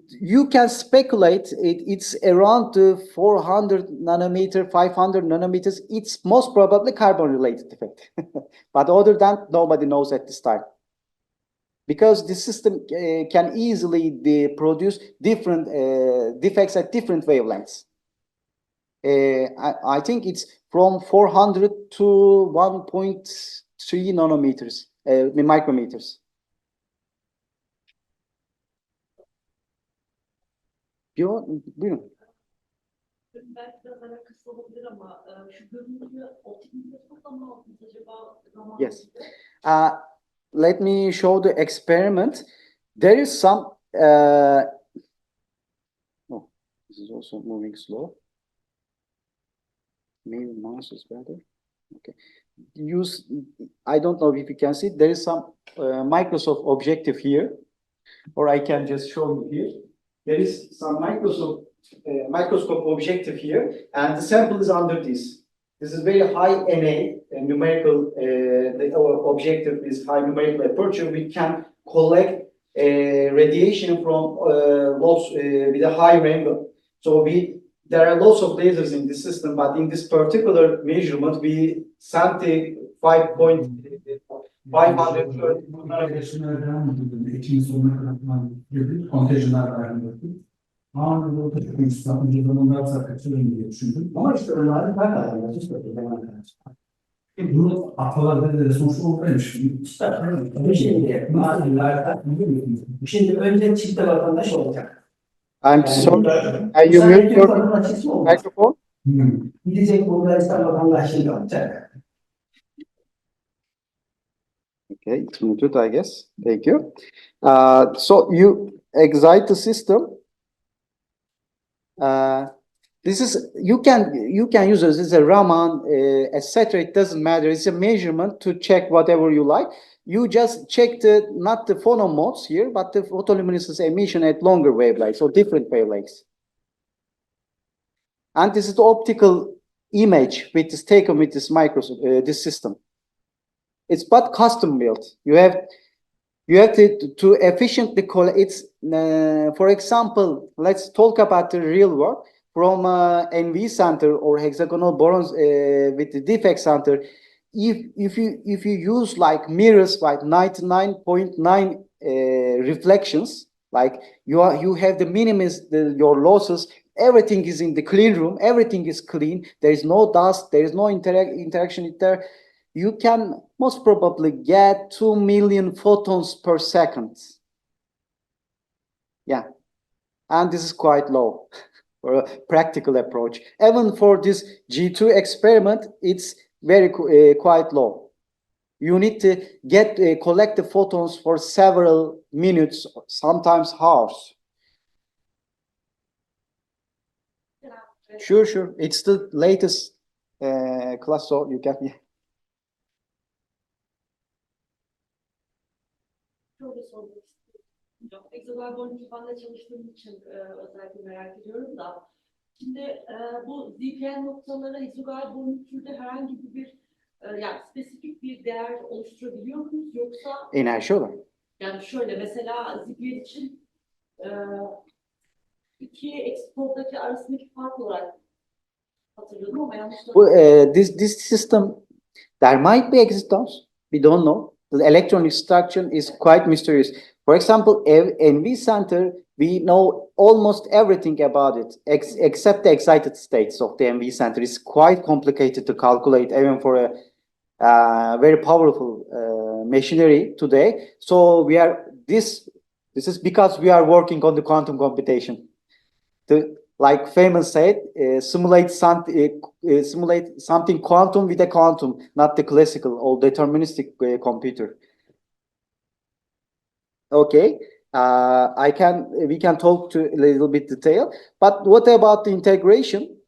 You can speculate it's around 400 nanometer, 500 nanometers. It's most probably carbon-related defect. But other than, nobody knows at this time. because the system can easily produce different defects at different wavelengths. I think it's from 400 to 1.3 nanometers, micrometers. Buyurun. Belki biraz alakası olabilir ama şu görüntüyü optik mikroskopla mı aldınız acaba? Yes. Let me show the experiment. There is some. Oh, this is also moving slow. Maybe mouse is better. Okay. I don't know if you can see. There is some Microsoft objective here, or I can just show you here. There is some microscope objective here, and the sample is under this. This is very high NA, numerical, our objective is high numerical aperture. We can collect radiation from lots with a high angle. So there are lots of lasers in this system, but in this particular measurement, we sent the 5.530 Ekim sonuna kadar kontenjanlar ayarladık. Anadolu'da çok İstanbul'da onlar sakatçılığını diye düşündüm. Ama işte onların ben de ayarladım. Bunu atalarda da sonuçta olmuş. Şimdi önce çifte vatandaş olacak. I'm sorry. You mute your microphone? Gidecek Bulgaristan vatandaşlığı olacak. Okay, it's muted, I guess. Thank you. So you excite the system. This is you can use this as a Raman, etc. It doesn't matter. It's a measurement to check whatever you like. You just check not the phonon modes here, but the photoluminescence emission at longer wavelengths or different wavelengths. And this is the optical image which is taken with this this system. It's but custom built. You have to efficiently collect. It's for example, let's talk about the real work from NV center or hexagonal borons with the defect center. If you use like mirrors like 99.9 reflections, like you have the minimum your losses. Everything is in the clean room. Everything is clean. There is no dust. There is no interaction there. You can most probably get 2 million photons per second. Yeah, and this is quite low for a practical approach. Even for this G2 experiment, it's very quite low. You need to collect the photons for several minutes, sometimes hours. Sure. It's the latest class, so you can. Yeah. Şöyle sormak istiyorum. Egzolar boyunca ben de çalıştığım için özellikle merak ediyorum da. Şimdi bu ZPN noktaları egzogal boyutunda herhangi bir yani spesifik bir değer oluşturabiliyor muyuz yoksa? Enerji olarak. Yani şöyle mesela ZPN için iki ekspordaki arasındaki fark olarak hatırladım ama yanlış. This system, there might be existence. We don't know. The electronic structure is quite mysterious. For example, NV center, we know almost everything about it, except the excited states of the NV center. It's quite complicated to calculate, even for a very powerful machinery today. So this is because we are working on the quantum computation. Like famous said, simulate something quantum with a quantum, not the classical or deterministic computer. Okay, we can talk to a little bit detail, but what about the integration?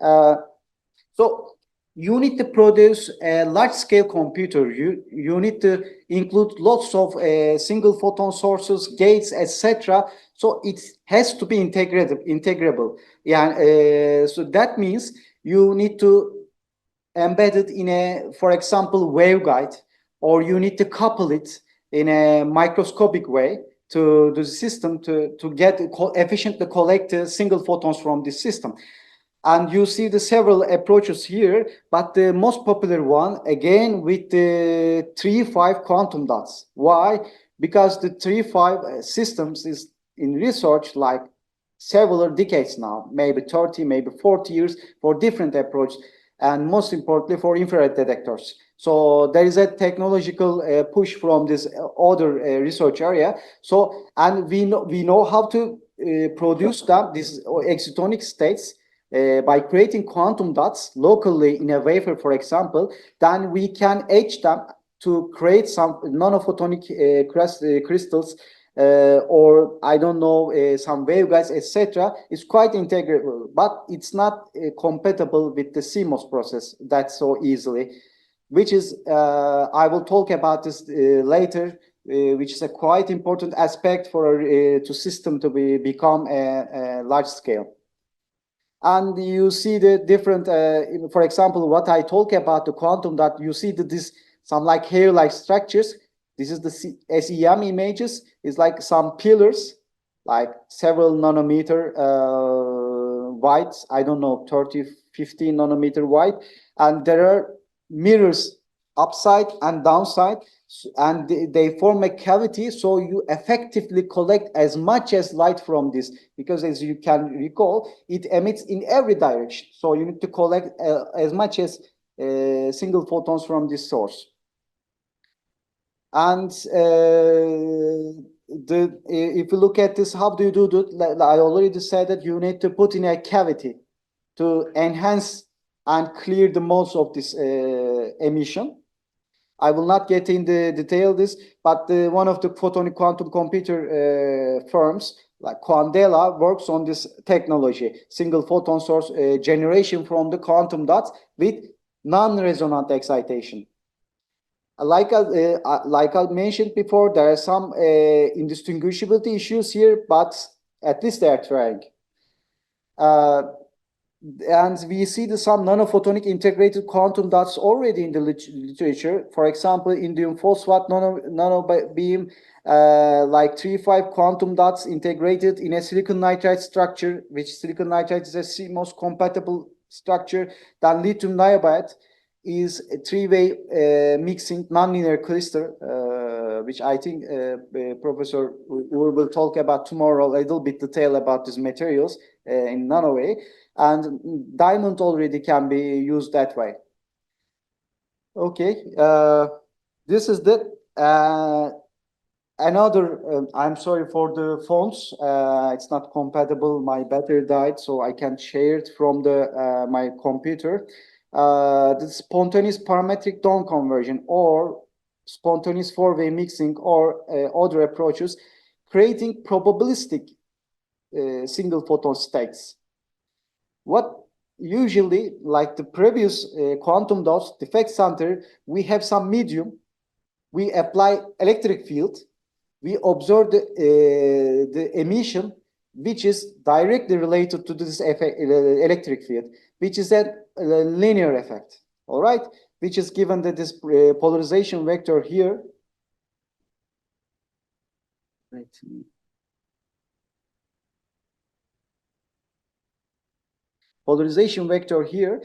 So you need to produce a large-scale computer. You need to include lots of single photon sources, gates, etc. So it has to be integrable. Yeah. So that means you need to embed it in for example, waveguide, or you need to couple it in a microscopic way to the system to efficiently collect single photons from this system. And you see the several approaches here, but the most popular one, again, with the 3-5 quantum dots. Why? because the 3-5 systems is in research like several decades now, maybe 30, maybe 40 years for different approaches, and most importantly for infrared detectors. So there is a technological push from this other research area. So, and we know how to produce them, these excitonic states, by creating quantum dots locally in a wafer, for example. Then we can etch them to create some nanophotonic crystals, or I don't know, some waveguides, etc. It's quite integrable, but it's not compatible with the CMOS process that so easily, which is, I will talk about this later, which is a quite important aspect for to system to become a large scale. And you see the different, for example, what I talk about the quantum dot, you see that this some like hair-like structures. This is the SEM images. It's like some pillars, like several nanometer wide. I don't know, 30, 15 nanometer wide. And there are mirrors upside and downside, and they form a cavity, so you effectively collect as much as light from this, because as you can recall, it emits in every direction. So you need to collect as much as single photons from this source. And if you look at this, how do you do that? I already said that you need to put in a cavity to enhance and clear the most of this emission. I will not get in the detail this, but one of the photonic quantum computer firms like Quandela works on this technology, single photon source generation from the quantum dots with non-resonant excitation. Like I mentioned before, there are some indistinguishability issues here, but at least they are trying. And we see some nanophotonic integrated quantum dots already in the literature. For example, indium phosphate nanobeam, like 3-5 quantum dots integrated in a silicon nitride structure, which silicon nitride is a CMOS compatible structure. Then lithium niobate is a 3-way mixing nonlinear cluster, which I think Professor Uğur will talk about tomorrow a little bit detail about these materials in nano way. And diamond already can be used that way. Okay, this is the another. I'm sorry for the phones. It's not compatible. My battery died, so I can share it from the my computer. The spontaneous parametric Down conversion or spontaneous 4-way mixing or other approaches, creating probabilistic single photon states. What usually, like the previous quantum dots, defect center, we have some medium, we apply electric field, we observe the emission, which is directly related to this effect, electric field, which is a linear effect, all right, which is given that this polarization vector here. Right. Polarization vector here.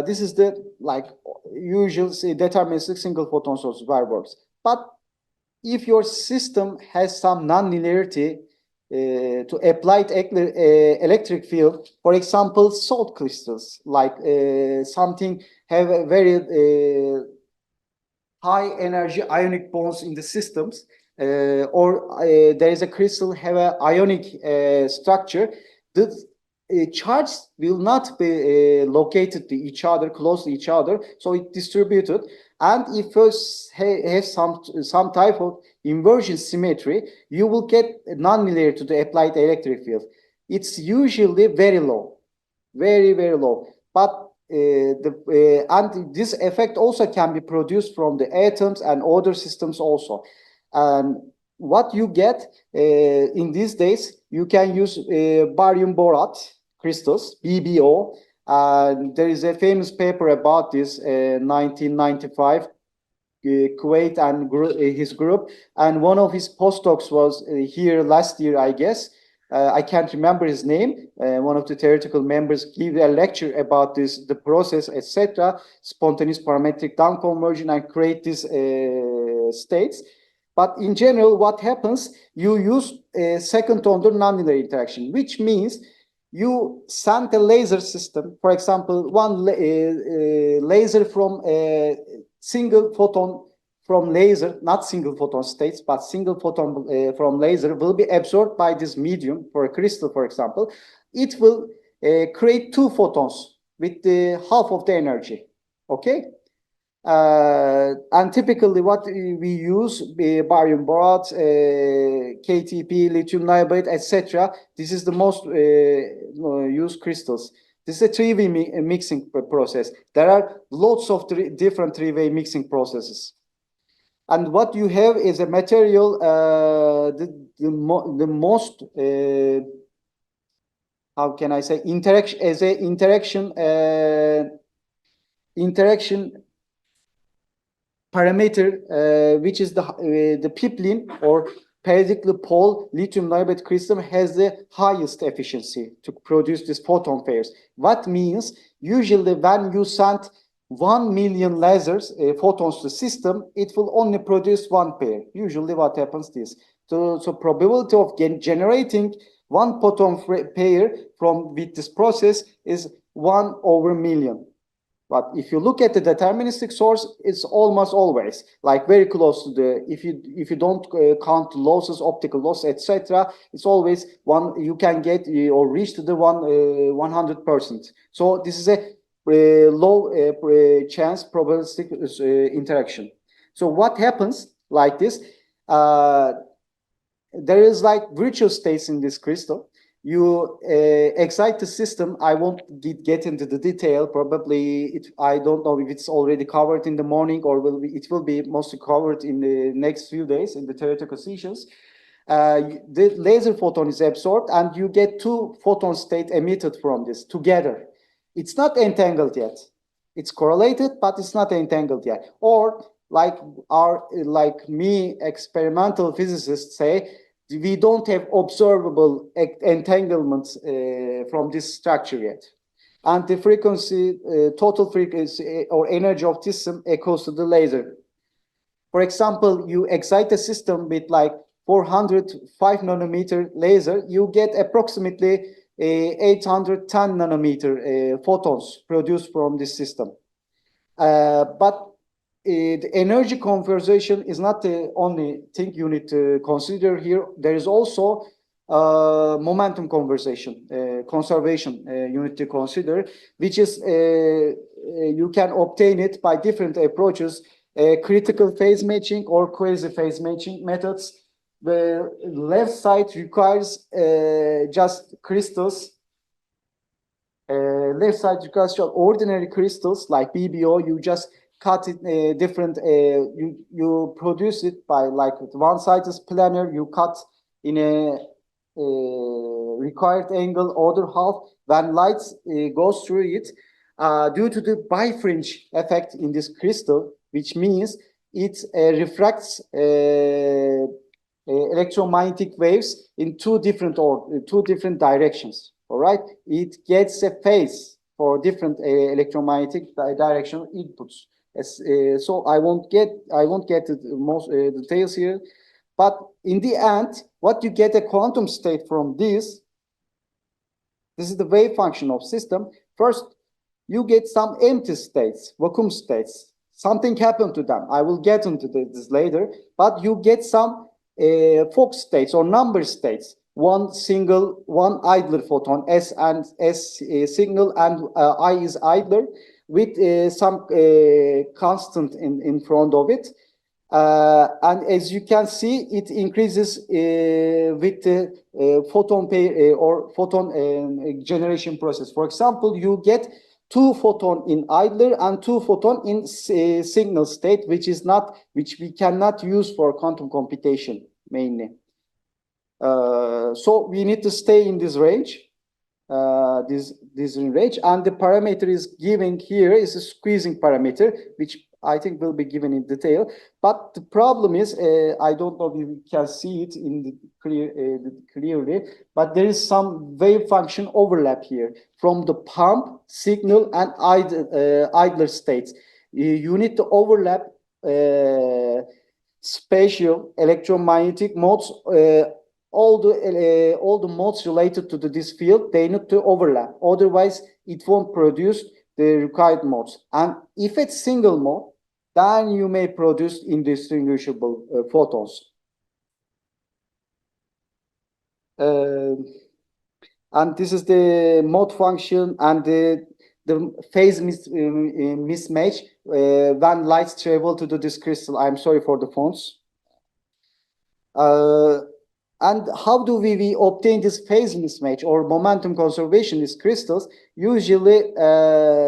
This is the like usual deterministic single photon source where works. But if your system has some non-linearity to applied electric field, for example, salt crystals, like something have a very high energy ionic bonds in the systems, or there is a crystal have an ionic structure, the charge will not be located to each other, close to each other, so it distributed. And if you have some type of inversion symmetry, you will get non-linear to the applied electric field. It's usually very low, very, very low. But and this effect also can be produced from the atoms and other systems also. And what you get in these days, you can use barium borate crystals, BBO. There is a famous paper about this, 1995, Kuwait and his group. And one of his postdocs was here last year, I guess. I can't remember his name. One of the theoretical members gave a lecture about this, the process, etc., spontaneous parametric down conversion, and create these states. But in general, what happens, you use a second order nonlinear interaction, which means you send a laser system, for example, one laser from a single photon from laser, not single photon states, but single photon from laser will be absorbed by this medium for a crystal, for example. It will create two photons with the half of the energy, okay? And typically what we use, barium borax, KTP, lithium niobate, etc. This is the most used crystals. This is a three-way mixing process. There are lots of different three-way mixing processes. And what you have is a material, the most, how can I say, interaction as a interaction parameter, which is the pipeline or periodically pole lithium niobate crystal has the highest efficiency to produce these photon pairs. What means usually when you send 1 million lasers, photons to the system, it will only produce one pair. Usually what happens is, so probability of generating one photon pair with this process is 1/1,000,000. But if you look at the deterministic source, it's almost always like very close to the, if you don't count losses, optical loss, etc., it's always one, you can get or reach to the 100%. So this is a low chance probabilistic interaction. So what happens like this? There is like virtual states in this crystal. You excite the system. I won't get into the detail. Probably I don't know if it's already covered in the morning or it will be mostly covered in the next few days in the theoretical sessions. The laser photon is absorbed and you get two photon state emitted from this together. It's not entangled yet. It's correlated, but it's not entangled yet. Or like me, experimental physicists say, we don't have observable entanglements from this structure yet. And the frequency, total frequency or energy of this system equals to the laser. For example, you excite a system with like 405 nanometer laser, you get approximately 810 nanometer photons produced from this system. But the energy conservation is not the only thing you need to consider here. There is also momentum conservation you need to consider, which is you can obtain it by different approaches, critical phase matching or quasi-phase matching methods. The left side requires just crystals. Left side requires ordinary crystals like BBO. You just cut it different, you produce it by like one side is planar, you cut in a required angle, other half, when light goes through it, due to the bifringe effect in this crystal, which means it refracts electromagnetic waves in two different directions, all right? It gets a phase for different electromagnetic direction inputs. So I won't get to the most details here, but in the end, what you get a quantum state from this is the wave function of system. First, you get some empty states, vacuum states. Something happened to them. I will get into this later, but you get some Fock states or number states. One idler photon, S and S signal, and I is idler, with some constant in front of it. And as you can see, it increases with the photon pair or photon generation process. For example, you get 2 photon in idler and 2 photon in signal state, which we cannot use for quantum computation mainly. So we need to stay in this range. This range, and the parameter is given here is a squeezing parameter, which I think will be given in detail. But the problem is, I don't know if you can see it in the clearly, but there is some wave function overlap here from the pump, signal, and idler states. You need to overlap spatial electromagnetic modes, all the modes related to this field, they need to overlap. Otherwise, it won't produce the required modes. And if it's single mode, then you may produce indistinguishable photons. And this is the mode function and the phase mismatch when lights travel to this crystal. I'm sorry for the fonts. And how do we obtain this phase mismatch or momentum conservation in these crystals? Usually,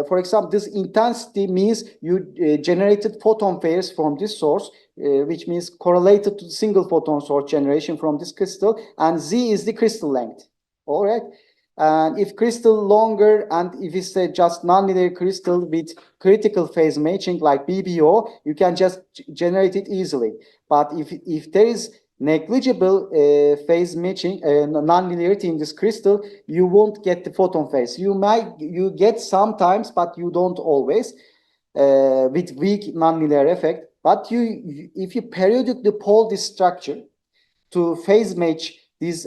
for example, this intensity means you generated photon pairs from this source, which means correlated to the single photon source generation from this crystal, and Z is the crystal length. All right. And if crystal longer, and if it's a just nonlinear crystal with critical phase matching like BBO, you can just generate it easily. But if there is negligible phase matching, nonlinearity in this crystal, you won't get the photon phase. You get sometimes, but you don't always, with weak nonlinear effect. But if you periodically pole this structure to phase match this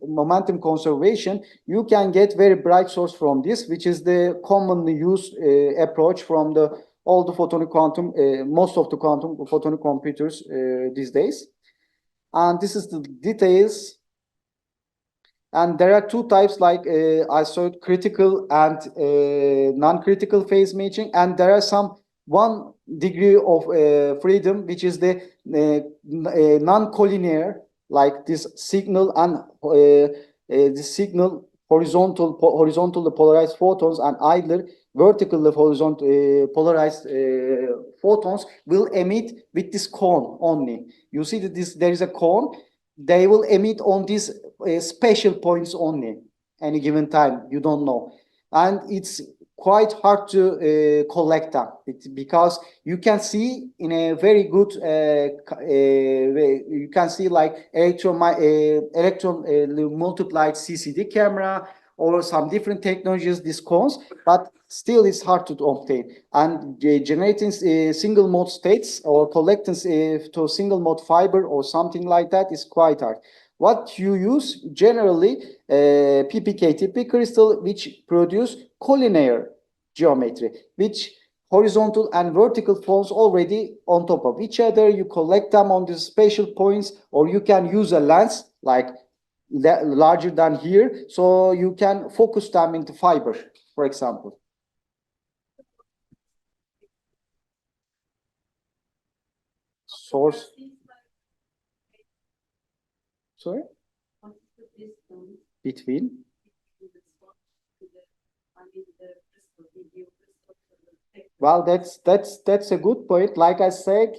momentum conservation, you can get very bright source from this, which is the commonly used approach from all the photonic quantum, most of the quantum photonic computers these days. And this is the details. And there are two types, like I showed, critical and non-critical phase matching. And there are some 1 degree of freedom, which is the non-collinear, like this signal and the signal horizontally polarized photons and either vertically polarized photons will emit with this cone only. You see that there is a cone. They will emit on these special points only. Any given time, you don't know, and it's quite hard to collect them because you can see in a very good way. You can see like electron multiplied CCD camera or some different technologies, these cones, but still it's hard to obtain. And generating single mode states or collecting to single mode fiber or something like that is quite hard. What you use generally, PPK-TP crystal, which produce collinear geometry, which horizontal and vertical falls already on top of each other. You collect them on these spatial points, or you can use a lens like larger than here, so you can focus them into fiber, for example. Source. Sorry? Between? Well, that's a good point. Like I said,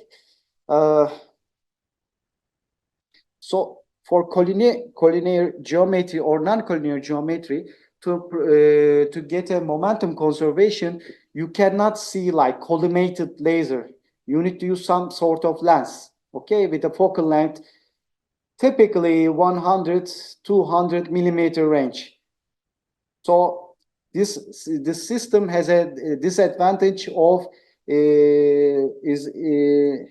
so for collinear geometry or non-collinear geometry, to get a momentum conservation, you cannot see like collimated laser. You need to use some sort of lens, okay, with a focal length, typically 100, 200 millimeter range. So this system has a disadvantage of it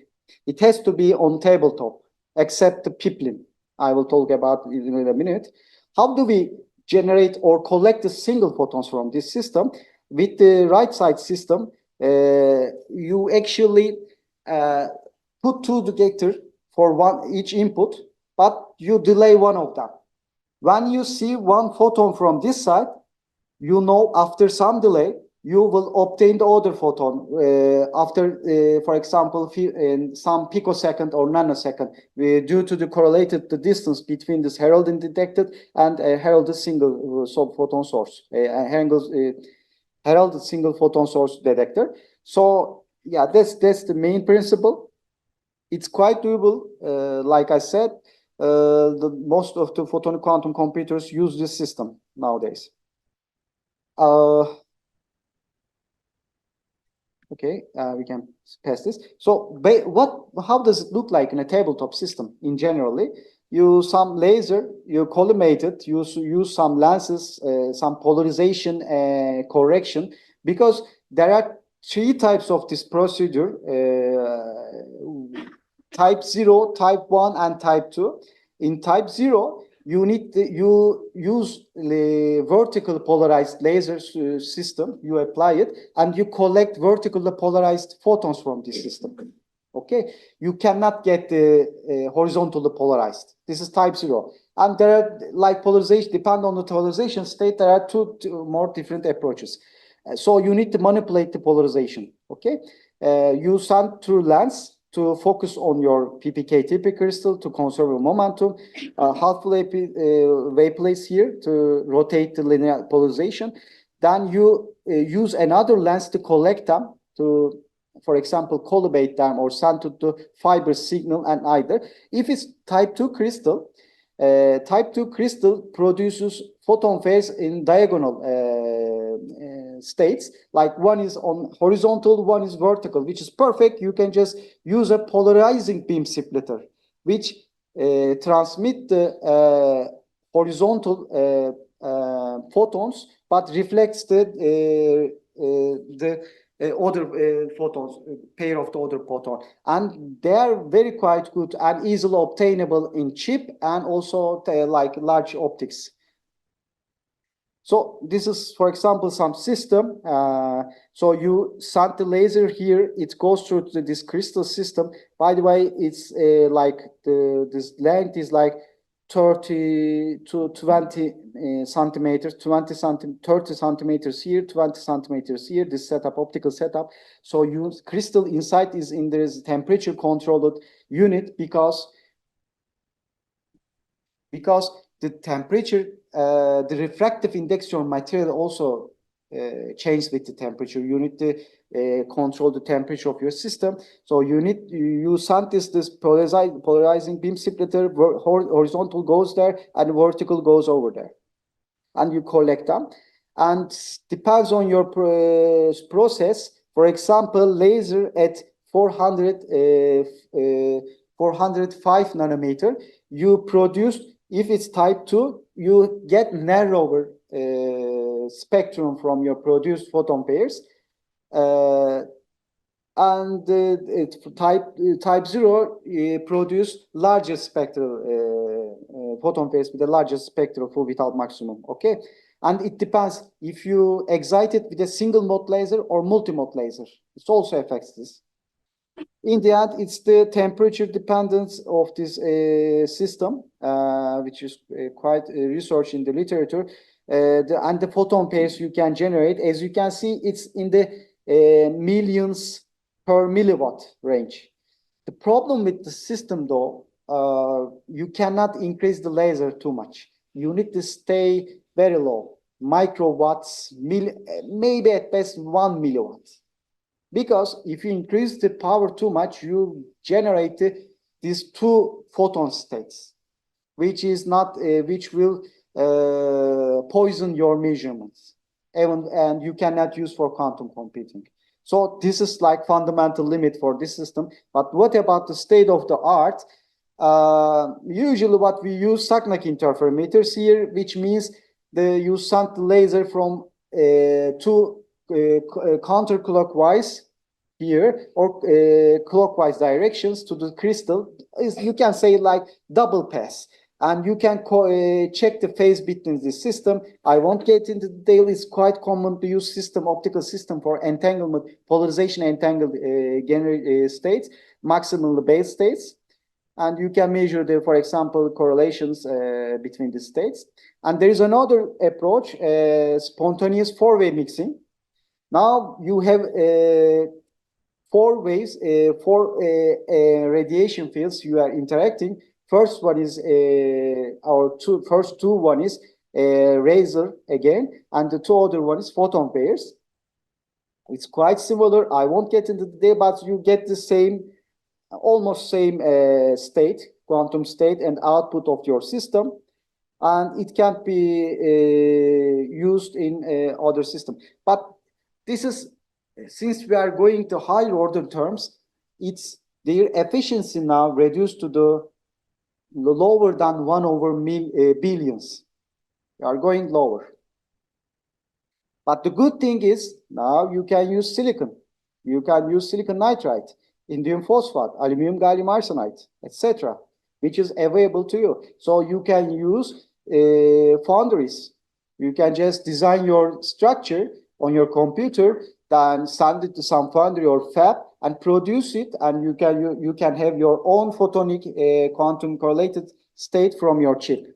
has to be on tabletop, except the piplin. I will talk about it in a minute. How do we generate or collect the single photons from this system? With the right side system, you actually put two detectors for each input, but you delay one of them. When you see one photon from this side, you know after some delay, you will obtain the other photon after, for example, in some picosecond or nanosecond, due to the correlated the distance between this heralding detected and a heralded single photon source, heralded single photon source detector. So yeah, that's the main principle. It's quite doable. Like I said, most of the photonic quantum computers use this system nowadays. Okay, we can pass this. So how does it look like in a tabletop system in generally? You some laser, you collimate it, you use some lenses, some polarization correction, because there are three types of this procedure type 0, type 1, and type 2. In type 0, you use the vertical polarized laser system, you apply it, and you collect vertically polarized photons from this system. Okay, you cannot get the horizontally polarized. This is type 0. And there are, like polarization, depend on the polarization state, there are two more different approaches. So you need to manipulate the polarization. Okay, you send through lens to focus on your PPK TP crystal to conserve momentum, half-wave waveplates here to rotate the linear polarization. Then you use another lens to collect them to, for example, collimate them or send to the fiber signal and either. If it's type 2 crystal, type 2 crystal produces photon pairs in diagonal states, like one is on horizontal, one is vertical, which is perfect. You can just use a polarizing beam splitter, which transmit the horizontal photons, but reflects the other photons, pair of the other photon, and they are very quite good and easily obtainable in chip and also like large optics. So this is, for example, some system. So you send the laser here, it goes through this crystal system. By the way, it's like this length is like 30 to 20 centimeters, 30 centimeters here, 20 centimeters here, this setup, optical setup. So crystal inside is in this temperature controlled unit because the temperature, the refractive index of your material also changes with the temperature. You need to control the temperature of your system. So you send this polarizing beam splitter, horizontal goes there and vertical goes over there. And you collect them. And depends on your process. For example, laser at 405 nanometer, you produce, if it's type 2, you get narrower spectrum from your produced photon pairs. And type 0 produce larger spectral photon pairs with the largest spectral full without maximum. Okay, and it depends if you excite it with a single mode laser or multi-mode laser. It also affects this. In the end, it's the temperature dependence of this system, which is quite research in the literature, and the photon pairs you can generate. As you can see, it's in the millions per milliwatt range. The problem with the system, though, you cannot increase the laser too much. You need to stay very low, microwatts, maybe at best 1 milliwatt. Because if you increase the power too much, you generate these two photon states, which is not, which will poison your measurements, and you cannot use for quantum computing. So this is like fundamental limit for this system. But what about the state of the art? Usually what we use Sagnac interferometers here, which means you send the laser from two counterclockwise here or clockwise directions to the crystal. You can say like double pass, and you can check the phase between the system. I won't get into the detail. It's quite common to use optical system for entanglement, polarization entangled states, maximal base states. And you can measure the, for example, correlations between the states. And there is another approach, spontaneous four-way mixing. Now you have four ways, four radiation fields you are interacting. First one is first two one is laser again, and the two other one is photon pairs. It's quite similar. I won't get into the detail, but you get the same, almost same state, quantum state, and output of your system, and it can be used in other system. But this is, since we are going to higher order terms, it's their efficiency now reduced to the lower than 1 over billions. We are going lower. But the good thing is now you can use silicon. You can use silicon nitride. indium phosphide, aluminum gallium arsenide, etc., which is available to you. So you can use foundries. You can just design your structure on your computer, then send it to some foundry or fab and produce it, and you can have your own photonic quantum correlated state from your chip.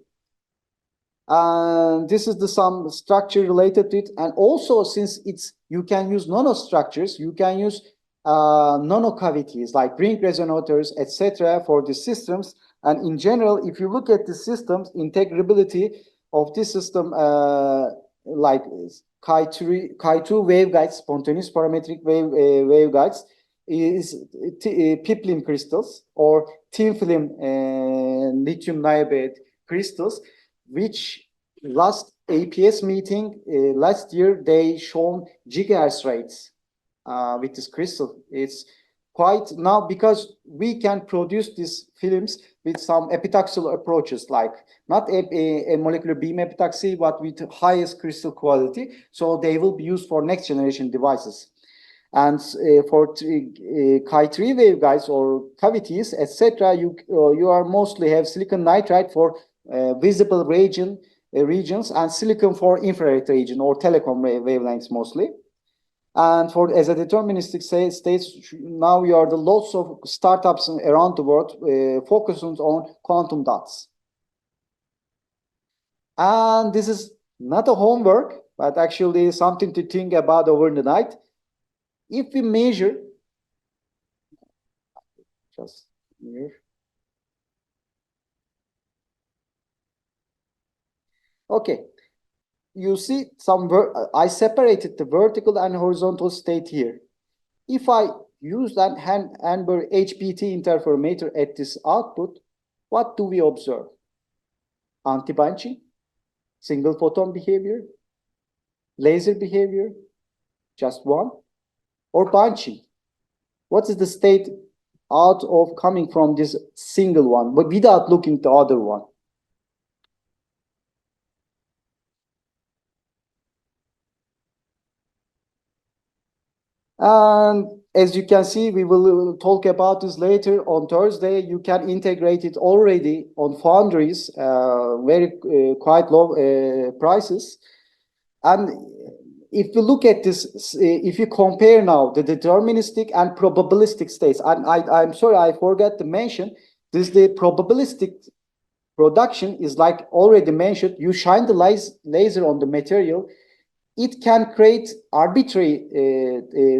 And this is some structure related to it. And also, since you can use nanostructures, you can use nano cavities like ring resonators, etc., for the systems. And in general, if you look at the systems, integrability of this system, like Chi2 waveguides, spontaneous parametric waveguides, is piplin crystals or thin film lithium niobate crystals, which last APS meeting last year, they shown gigahertz rates with this crystal. It's quite now because we can produce these films with some epitaxial approaches, like not a molecular beam epitaxy, but with highest crystal quality. So they will be used for next generation devices. And for Chi3 waveguides or cavities, etc., you are mostly have silicon nitride for visible regions and silicon for infrared region or telecom wavelengths mostly. And for as a deterministic states, now we are the lots of startups around the world focusing on quantum dots. And this is not a homework, but actually something to think about over the night. If we measure, just here. Okay, you see I separated the vertical and horizontal state here. If I use an Amber HPT interferometer at this output, what do we observe? Anti-bunching, single photon behavior, laser behavior, just one, or bunching? What is the state out of coming from this single one, but without looking at the other one? And as you can see, we will talk about this later on Thursday. You can integrate it already on foundries, quite low prices. And if you look at this, if you compare now the deterministic and probabilistic states, I'm sorry, I forgot to mention this. The probabilistic production is like already mentioned. You shine the laser on the material. It can create arbitrary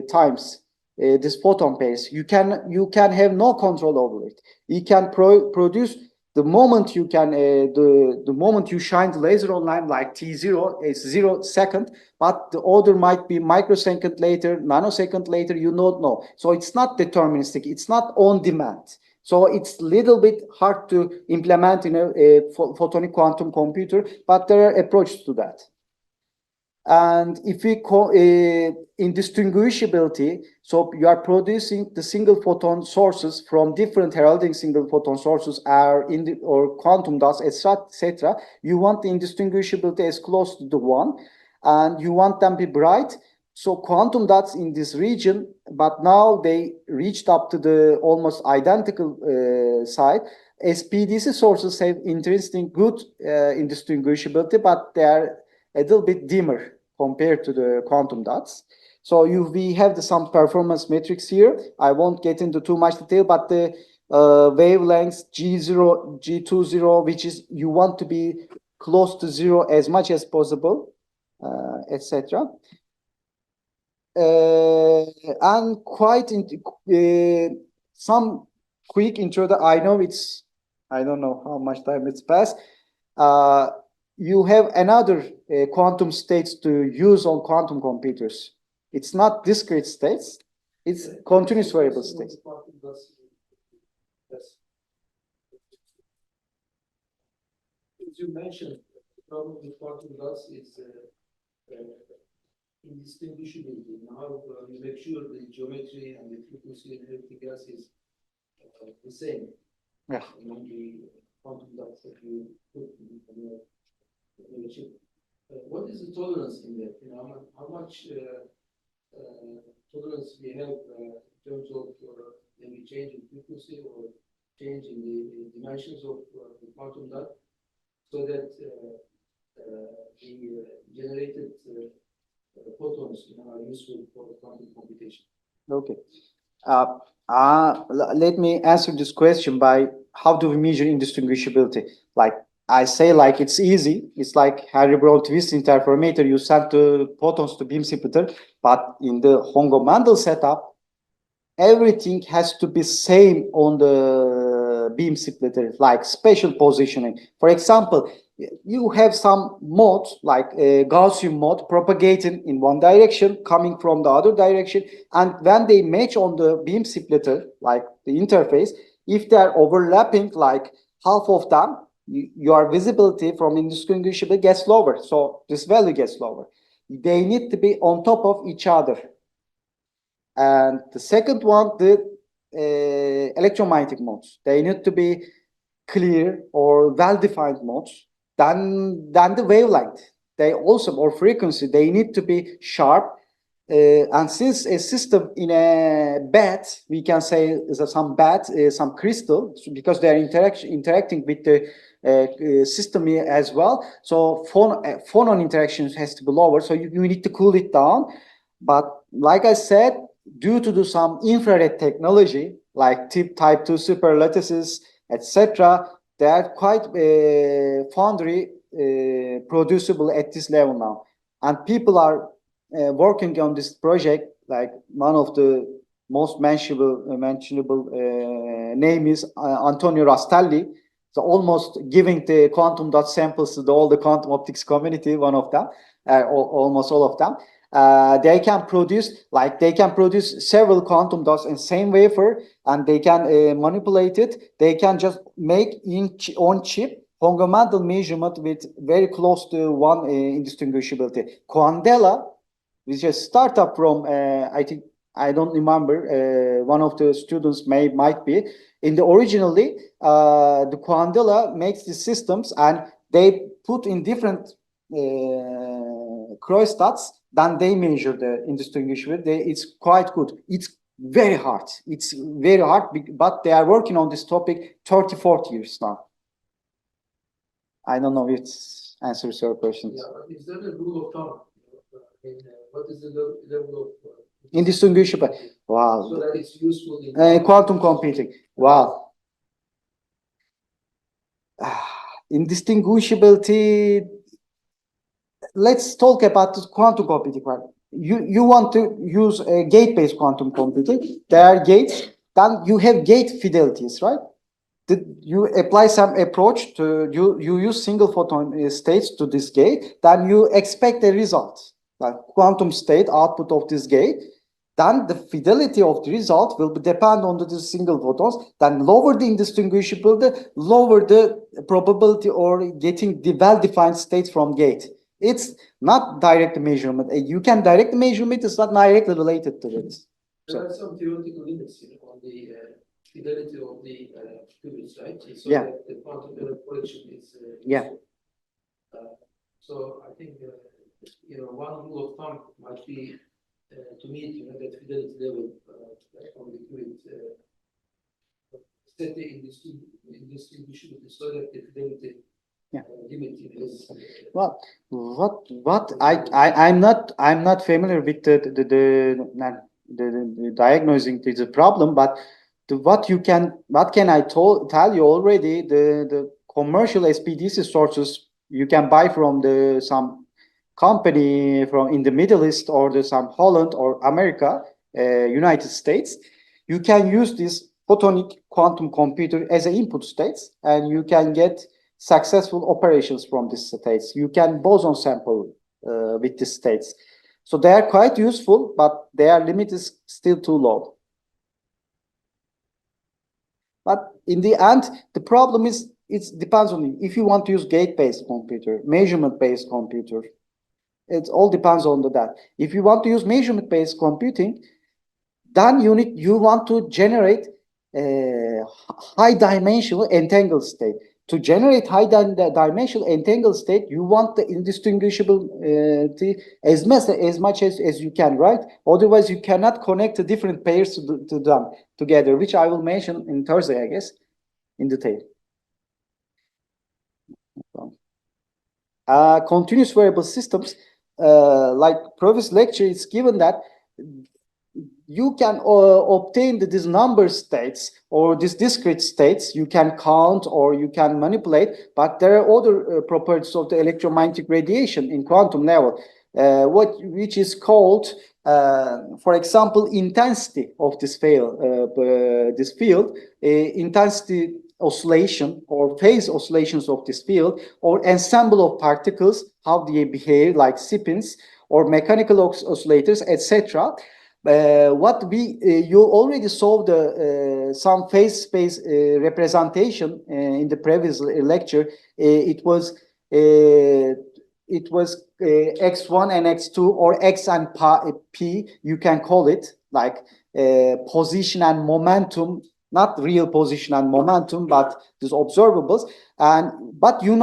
times this photon pairs. You can have no control over it. You can produce the moment you can the moment you shine the laser online, like T0 is 0 second, but the order might be microsecond later, nanosecond later. You don't know. So it's not deterministic. It's not on demand. So it's a little bit hard to implement in a photonic quantum computer, but there are approaches to that. And if we indistinguishability, so you are producing the single photon sources from different heralding single photon sources or quantum dots, etc. You want the indistinguishability as close to the one, and you want them to be bright. So quantum dots in this region, but now they reached up to the almost identical side. SPDC sources have interesting good indistinguishability, but they are a little bit dimmer compared to the quantum dots. So we have some performance metrics here. I won't get into too much detail, but the wavelengths G0, G20, which is you want to be close to zero as much as possible, etc. And quite some quick intro. I don't know how much time it's passed. You have another quantum states to use on quantum computers. It's not discrete states, it's continuous variable states. As you mentioned, the problem with quantum dots is indistinguishability. Now you make sure the geometry and the frequency and everything else is the same. Yeah. Among the quantum dots that you put in your chip. What is the tolerance in that? You know, how much tolerance we have in terms of maybe change in frequency or change in the dimensions of the quantum dot, so that the generated photons are useful for quantum computation. Okay. Let me answer this question by how do we measure indistinguishability? Like I say, like it's easy. It's like Harry-Brown twist interferometer. You send the photons to beam splitter, but in the Hongo-Mandel setup, everything has to be same on the beam splitter, like special positioning. For example, you have some mode, like a Gaussian mode, propagating in one direction, coming from the other direction, and when they match on the beam splitter, like the interface, if they are overlapping, like half of them, your visibility from indistinguishable gets lower. So this value gets lower. They need to be on top of each other. And the second one, the electromagnetic modes. They need to be clear or well-defined modes. Then the wavelength. They also, or frequency, they need to be sharp. And since a system in a bed, we can say is some bed, some crystal, because they are interacting with the system as well. So phonon interactions has to be lower. So you need to cool it down. But like I said, due to some infrared technology, like type 2 superlattices, etc., they are quite foundry producible at this level now. And people are working on this project, like one of the most mentionable name is Antonio Rastelli. So almost giving the quantum dot samples to all the quantum optics community, one of them, almost all of them. They can produce several quantum dots in same wafer, and they can manipulate it. They can just make on chip Hongo-Mandel measurement with very close to one indistinguishability. Quandela, which is a startup from I don't remember, one of the students might be in the originally the Quandela makes the systems, and they put in different Kreuzstats, then they measure the indistinguishability. It's quite good. It's very hard. It's very hard, but they are working on this topic 30, 40 years now. I don't know if it answers your questions. Yeah, is there a rule of thumb? What is the level of indistinguishable? Wow. So that it's useful in quantum computing. Wow. Indistinguishability. Let's talk about the quantum computing part. You want to use a gate-based quantum computing. There are gates. Then you have gate fidelities, right? You apply some approach to you use single photon states to this gate. Then you expect a result, like quantum state output of this gate. Then the fidelity of the result will depend on the single photons. Then lower the indistinguishability, lower the probability or getting the well-defined states from gate. It's not direct measurement. You can direct measurement. It's not directly related to this. There are some theoretical limits on the fidelity of the qubits, right? So yeah. That the quantum error correction is yeah. So I think one rule of thumb might be to meet that fidelity level on the qubit, set the indistinguishability so that the fidelity limit is. Well, what I'm not familiar with the diagnosing the problem, but what can I tell you already, the commercial SPDC sources you can buy from some company from in the Middle East or some Holland or America, United States. You can use this photonic quantum computer as an input states, and you can get successful operations from these states. You can boson sample with these states. So they are quite useful, but their limit is still too low. But in the end, the problem is it depends on you. If you want to use gate-based computer, measurement-based computer, it all depends on that. If you want to use measurement-based computing, then you want to generate a high-dimensional entangled state. to generate high dimensional entangled state, you want the indistinguishability as much as you can, right? Otherwise, you cannot connect the different pairs to them together, which I will mention in Thursday, I guess, in detail. Continuous variable systems, like previous lecture, it's given that you can obtain these number states or these discrete states. You can count or you can manipulate, but there are other properties of the electromagnetic radiation in quantum level, which is called, for example, intensity of this field, intensity oscillation or phase oscillations of this field, or ensemble of particles, how they behave, like spins or mechanical oscillators, etc. You already saw some phase space representation in the previous lecture. It was x1 and x2, or x and p, you can call it, like position and momentum, not real position and momentum, but these observables. But you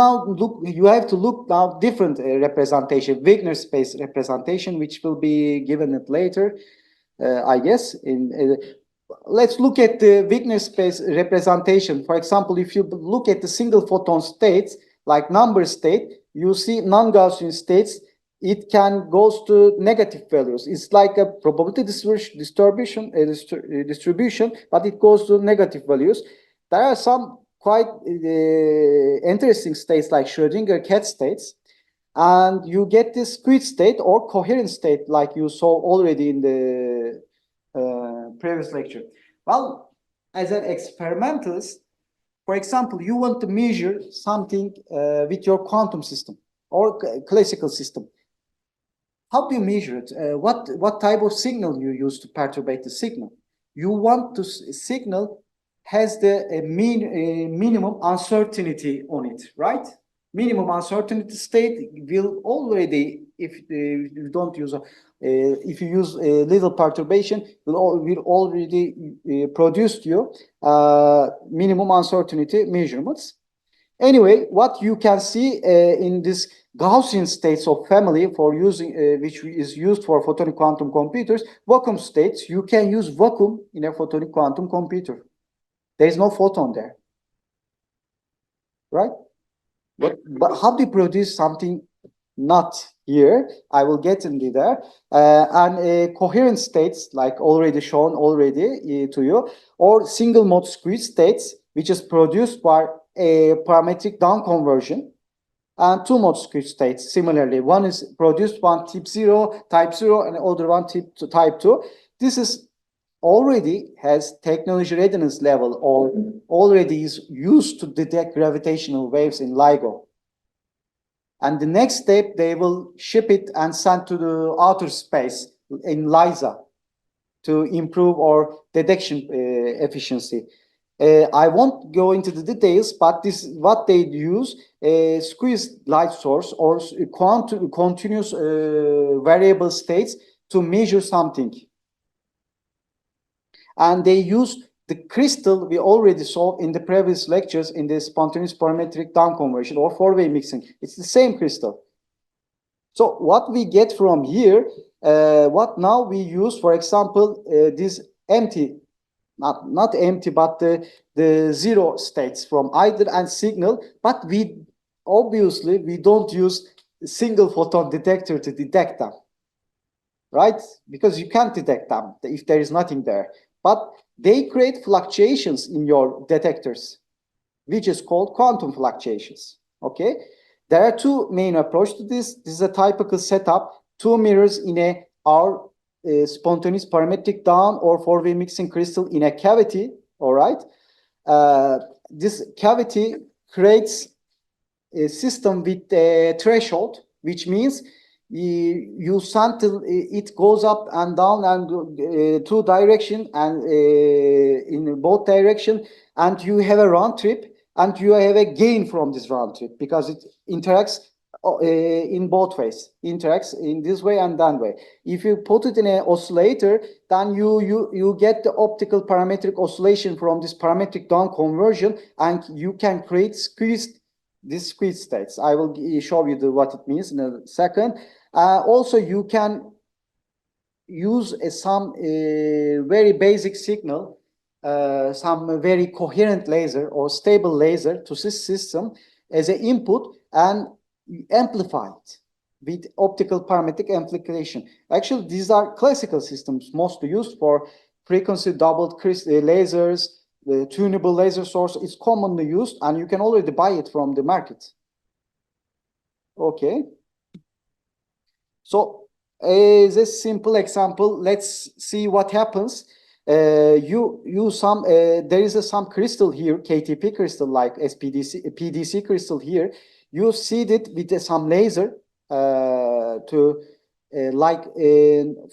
have to look now different representation, Wigner space representation, which will be given it later, I guess. Let's look at the Wigner space representation. For example, if you look at the single photon states, like number state, you see non-Gaussian states, it can goes to negative values. It's like a probability distribution, but it goes to negative values. There are some quite interesting states like Schrödinger cat states, and you get this squid state or coherent state, like you saw already in the previous lecture. Well, as an experimentalist, for example, you want to measure something with your quantum system or classical system. How do you measure it? What type of signal you use to perturbate the signal? You want to signal has the minimum uncertainty on it, right? Minimum uncertainty state will already, if you don't use if you use a little perturbation, will already produce you minimum uncertainty measurements. Anyway, what you can see in this Gaussian states of family for using, which is used for photonic quantum computers, vacuum states, you can use vacuum in a photonic quantum computer. There is no photon there, right? But how do you produce something not here? I will get into there. And coherent states, like already shown to you, or single mode squeeze states, which is produced by a parametric down conversion, and two mode squeeze states. Similarly, one is produced one type 0, and the other one type 2. This is already has technology readiness level, or already is used to detect gravitational waves in LIGO. And the next step, they will ship it and send to the outer space in LISA to improve our detection efficiency. I won't go into the details, but this is what they use: a squeezed light source or continuous variable states to measure something. And they use the crystal we already saw in the previous lectures in the spontaneous parametric down conversion or four-way mixing. It's the same crystal. So what we get from here, what now we use, for example, this empty, not empty, but the zero states from either end signal, but we don't use a single photon detector to detect them, right? Because you can't detect them if there is nothing there. But they create fluctuations in your detectors, which is called quantum fluctuations, okay? There are two main approaches to this. This is a typical setup, two mirrors in our spontaneous parametric down or four-way mixing crystal in a cavity, all right? This cavity creates a system with a threshold, which means you send till it goes up and down and two direction and in both direction, and you have a round trip and you have a gain from this round trip because it interacts in both ways, interacts in this way and that way. If you put it in an oscillator, then you get the optical parametric oscillation from this parametric down conversion, and you can create these squeeze states. I will show you what it means in a second. Also, you can use some very basic signal, some very coherent laser or stable laser to this system as an input and amplify it with optical parametric amplification. Actually, these are classical systems mostly used for frequency doubled lasers, the tunable laser source is commonly used, and you can already buy it from the market. Okay. So as a simple example, let's see what happens. There is some crystal here, KTP crystal like PDC crystal here. You seed it with some laser like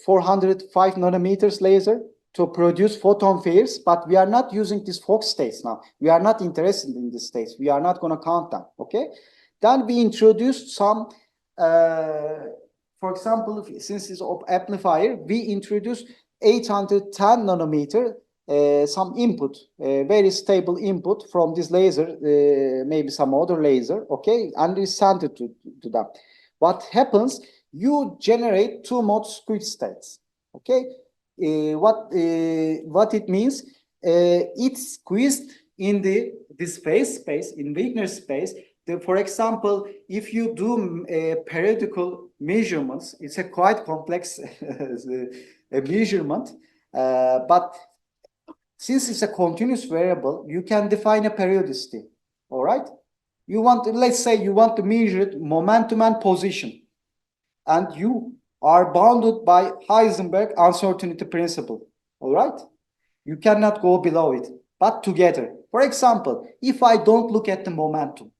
405 nanometers laser to produce photon pairs, but we are not using these Fox states now. We are not interested in these states. We are not going to count them, okay? Then we introduced some, for example, since it's amplifier, we introduced 810 nanometer, some input, very stable input from this laser, maybe some other laser, okay, and we sent it to them. What happens? You generate two mode squeeze states, okay? What it means? It's squeezed in this phase space, in Wigner space. For example, if you do periodical measurements, it's a quite complex measurement, but since it's a continuous variable, you can define a periodicity. All right? Let's say you want to measure momentum and position, and you are bounded by Heisenberg uncertainty principle. All right? You cannot go below it, but together. For example, if I don't look at the momentum,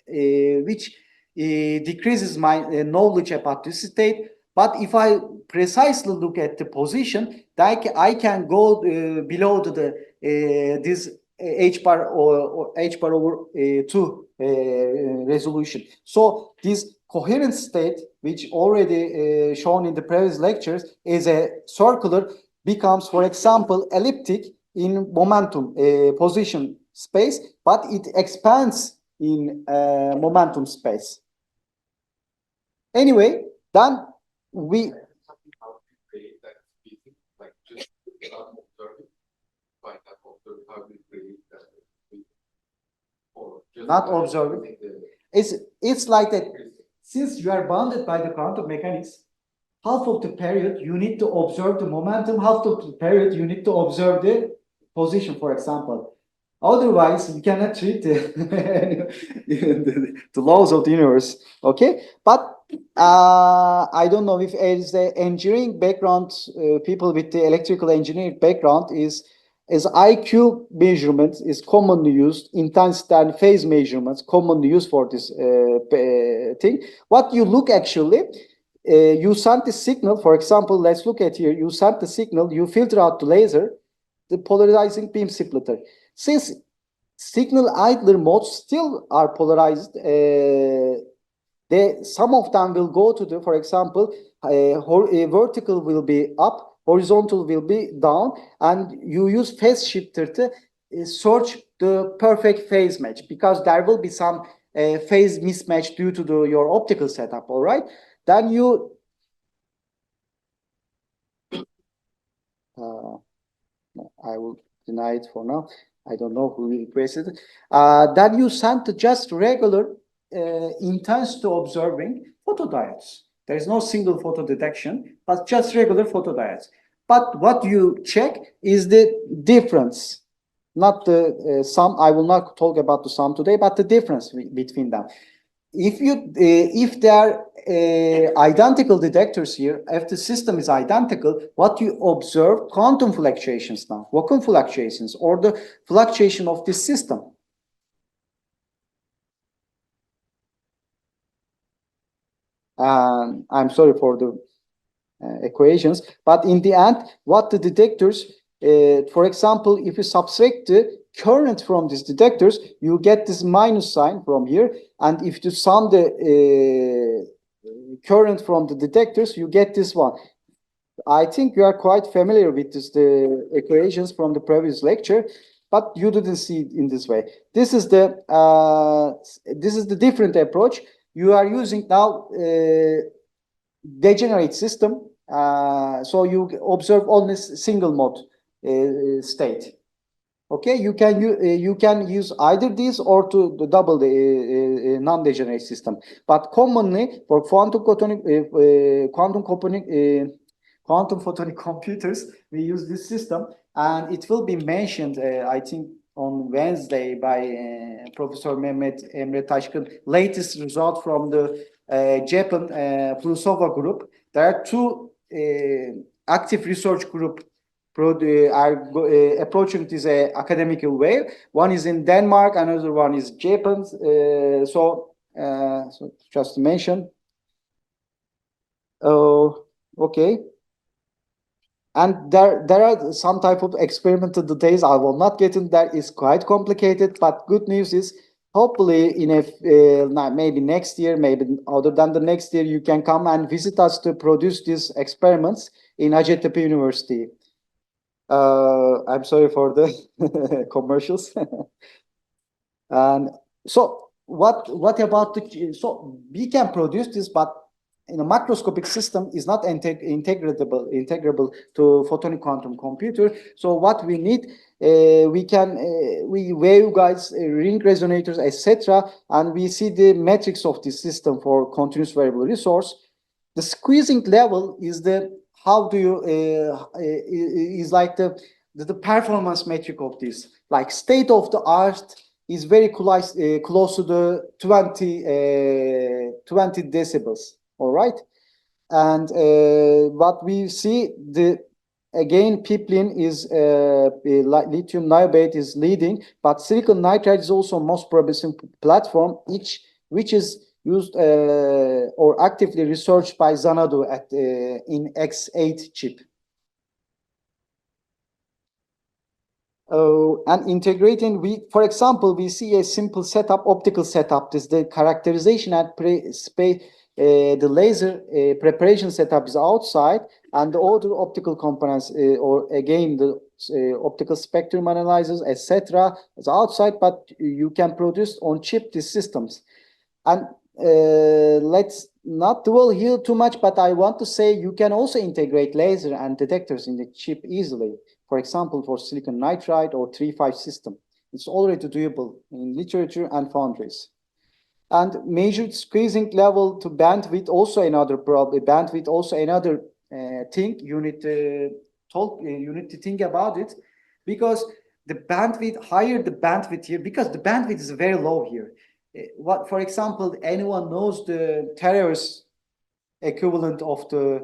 which decreases my knowledge about this state, but if I precisely look at the position, I can go below this h bar or h bar over 2 resolution. So this coherent state, which already shown in the previous lectures, is a circular, becomes, for example, elliptic in momentum position space, but it expands in momentum space. Anyway, then we create that species, like just not observing, but observe how we create that species, or just not observing. It's like that. Since you are bounded by the quantum mechanics, half of the period you need to observe the momentum, half of the period you need to observe the position, for example. Otherwise, you cannot treat the laws of the universe. Okay, but I don't know if as the engineering background, people with the electrical engineering background is IQ measurements is commonly used, intensity and phase measurements commonly used for this thing. What you look actually, you send the signal. For example, let's look at here. You send the signal. You filter out the laser, the polarizing beam splitter. Since signal idler modes still are polarized, some of them will go to the, for example, vertical will be up, horizontal will be down, and you use phase shifter to search the perfect phase match, because there will be some phase mismatch due to your optical setup. All right, then you I will deny it for now. I don't know who will replace it. Then you send just regular intensity observing photodiodes. There is no single photo detection, but just regular photodiodes. But what you check is the difference, not the sum. I will not talk about the sum today, but the difference between them. If they are identical detectors here, if the system is identical, what you observe, quantum fluctuations now, vacuum fluctuations, or the fluctuation of this system. I'm sorry for the equations, but in the end, what the detectors, for example, if you subtract the current from these detectors, you get this minus sign from here. And if you sum the current from the detectors, you get this one. I think you are quite familiar with this, the equations from the previous lecture, but you didn't see it in this way. This is the different approach. You are using now degenerate system, so you observe only single mode state. Okay, you can use either these or to double the non-degenerate system. But commonly for quantum photonic computers, we use this system, and it will be mentioned, I think, on Wednesday by Professor Mehmet Emre Taşkın. Latest result from the Japan Furusova group. There are two active research group are approaching this academical way. One is in Denmark, another one is Japan. So just to mention. Okay. And there are some type of experimental details. I will not get into that. It's quite complicated, but good news is hopefully in maybe next year, maybe other than the next year, you can come and visit us to produce these experiments in Hacettepe University. I'm sorry for the commercials. And so what about so we can produce this, but in a macroscopic system is not integrable to photonic quantum computer. So what we need, we waveguides, ring resonators, etc., and we see the metrics of this system for continuous variable resource. The squeezing level is the is like the performance metric of this. Like state of the art is very close to the 20 decibels. All right, and what we see, again pipeline is lithium niobate is leading, but silicon nitride is also most promising platform, which is used or actively researched by Xanadu in X8 chip. And integrating, for example, we see a simple setup, optical setup. This is the characterization at the laser preparation setup is outside, and the other optical components, or again the optical spectrum analyzers, etc., is outside. But you can produce on chip these systems. And let's not dwell here too much, but I want to say you can also integrate laser and detectors in the chip easily. For example, for silicon nitride or 3.5 system, it's already doable in literature and foundries. And measured squeezing level to bandwidth, also another problem. Bandwidth, also another thing you need to think about it, because the bandwidth, higher the bandwidth here, because the bandwidth is very low here. For example, anyone knows the terahertz equivalent of the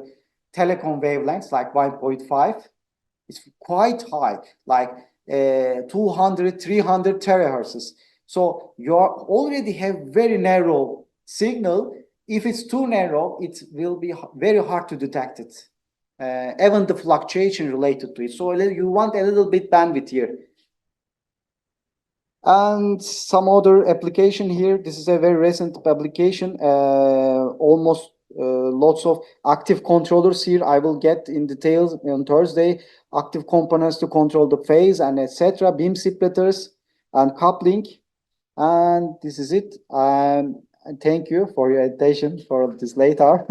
telecom wavelengths, like 1.5. It's quite high, like 200, 300 terahertz. So you already have very narrow signal. If it's too narrow, it will be very hard to detect it. Even the fluctuation related to it. So you want a little bit bandwidth here. And some other application here. This is a very recent publication. Almost lots of active controllers here. I will get in details on Thursday. Active components to control the phase and etc. Beam splitters and coupling. And this is it. And thank you for your attention for this late hour.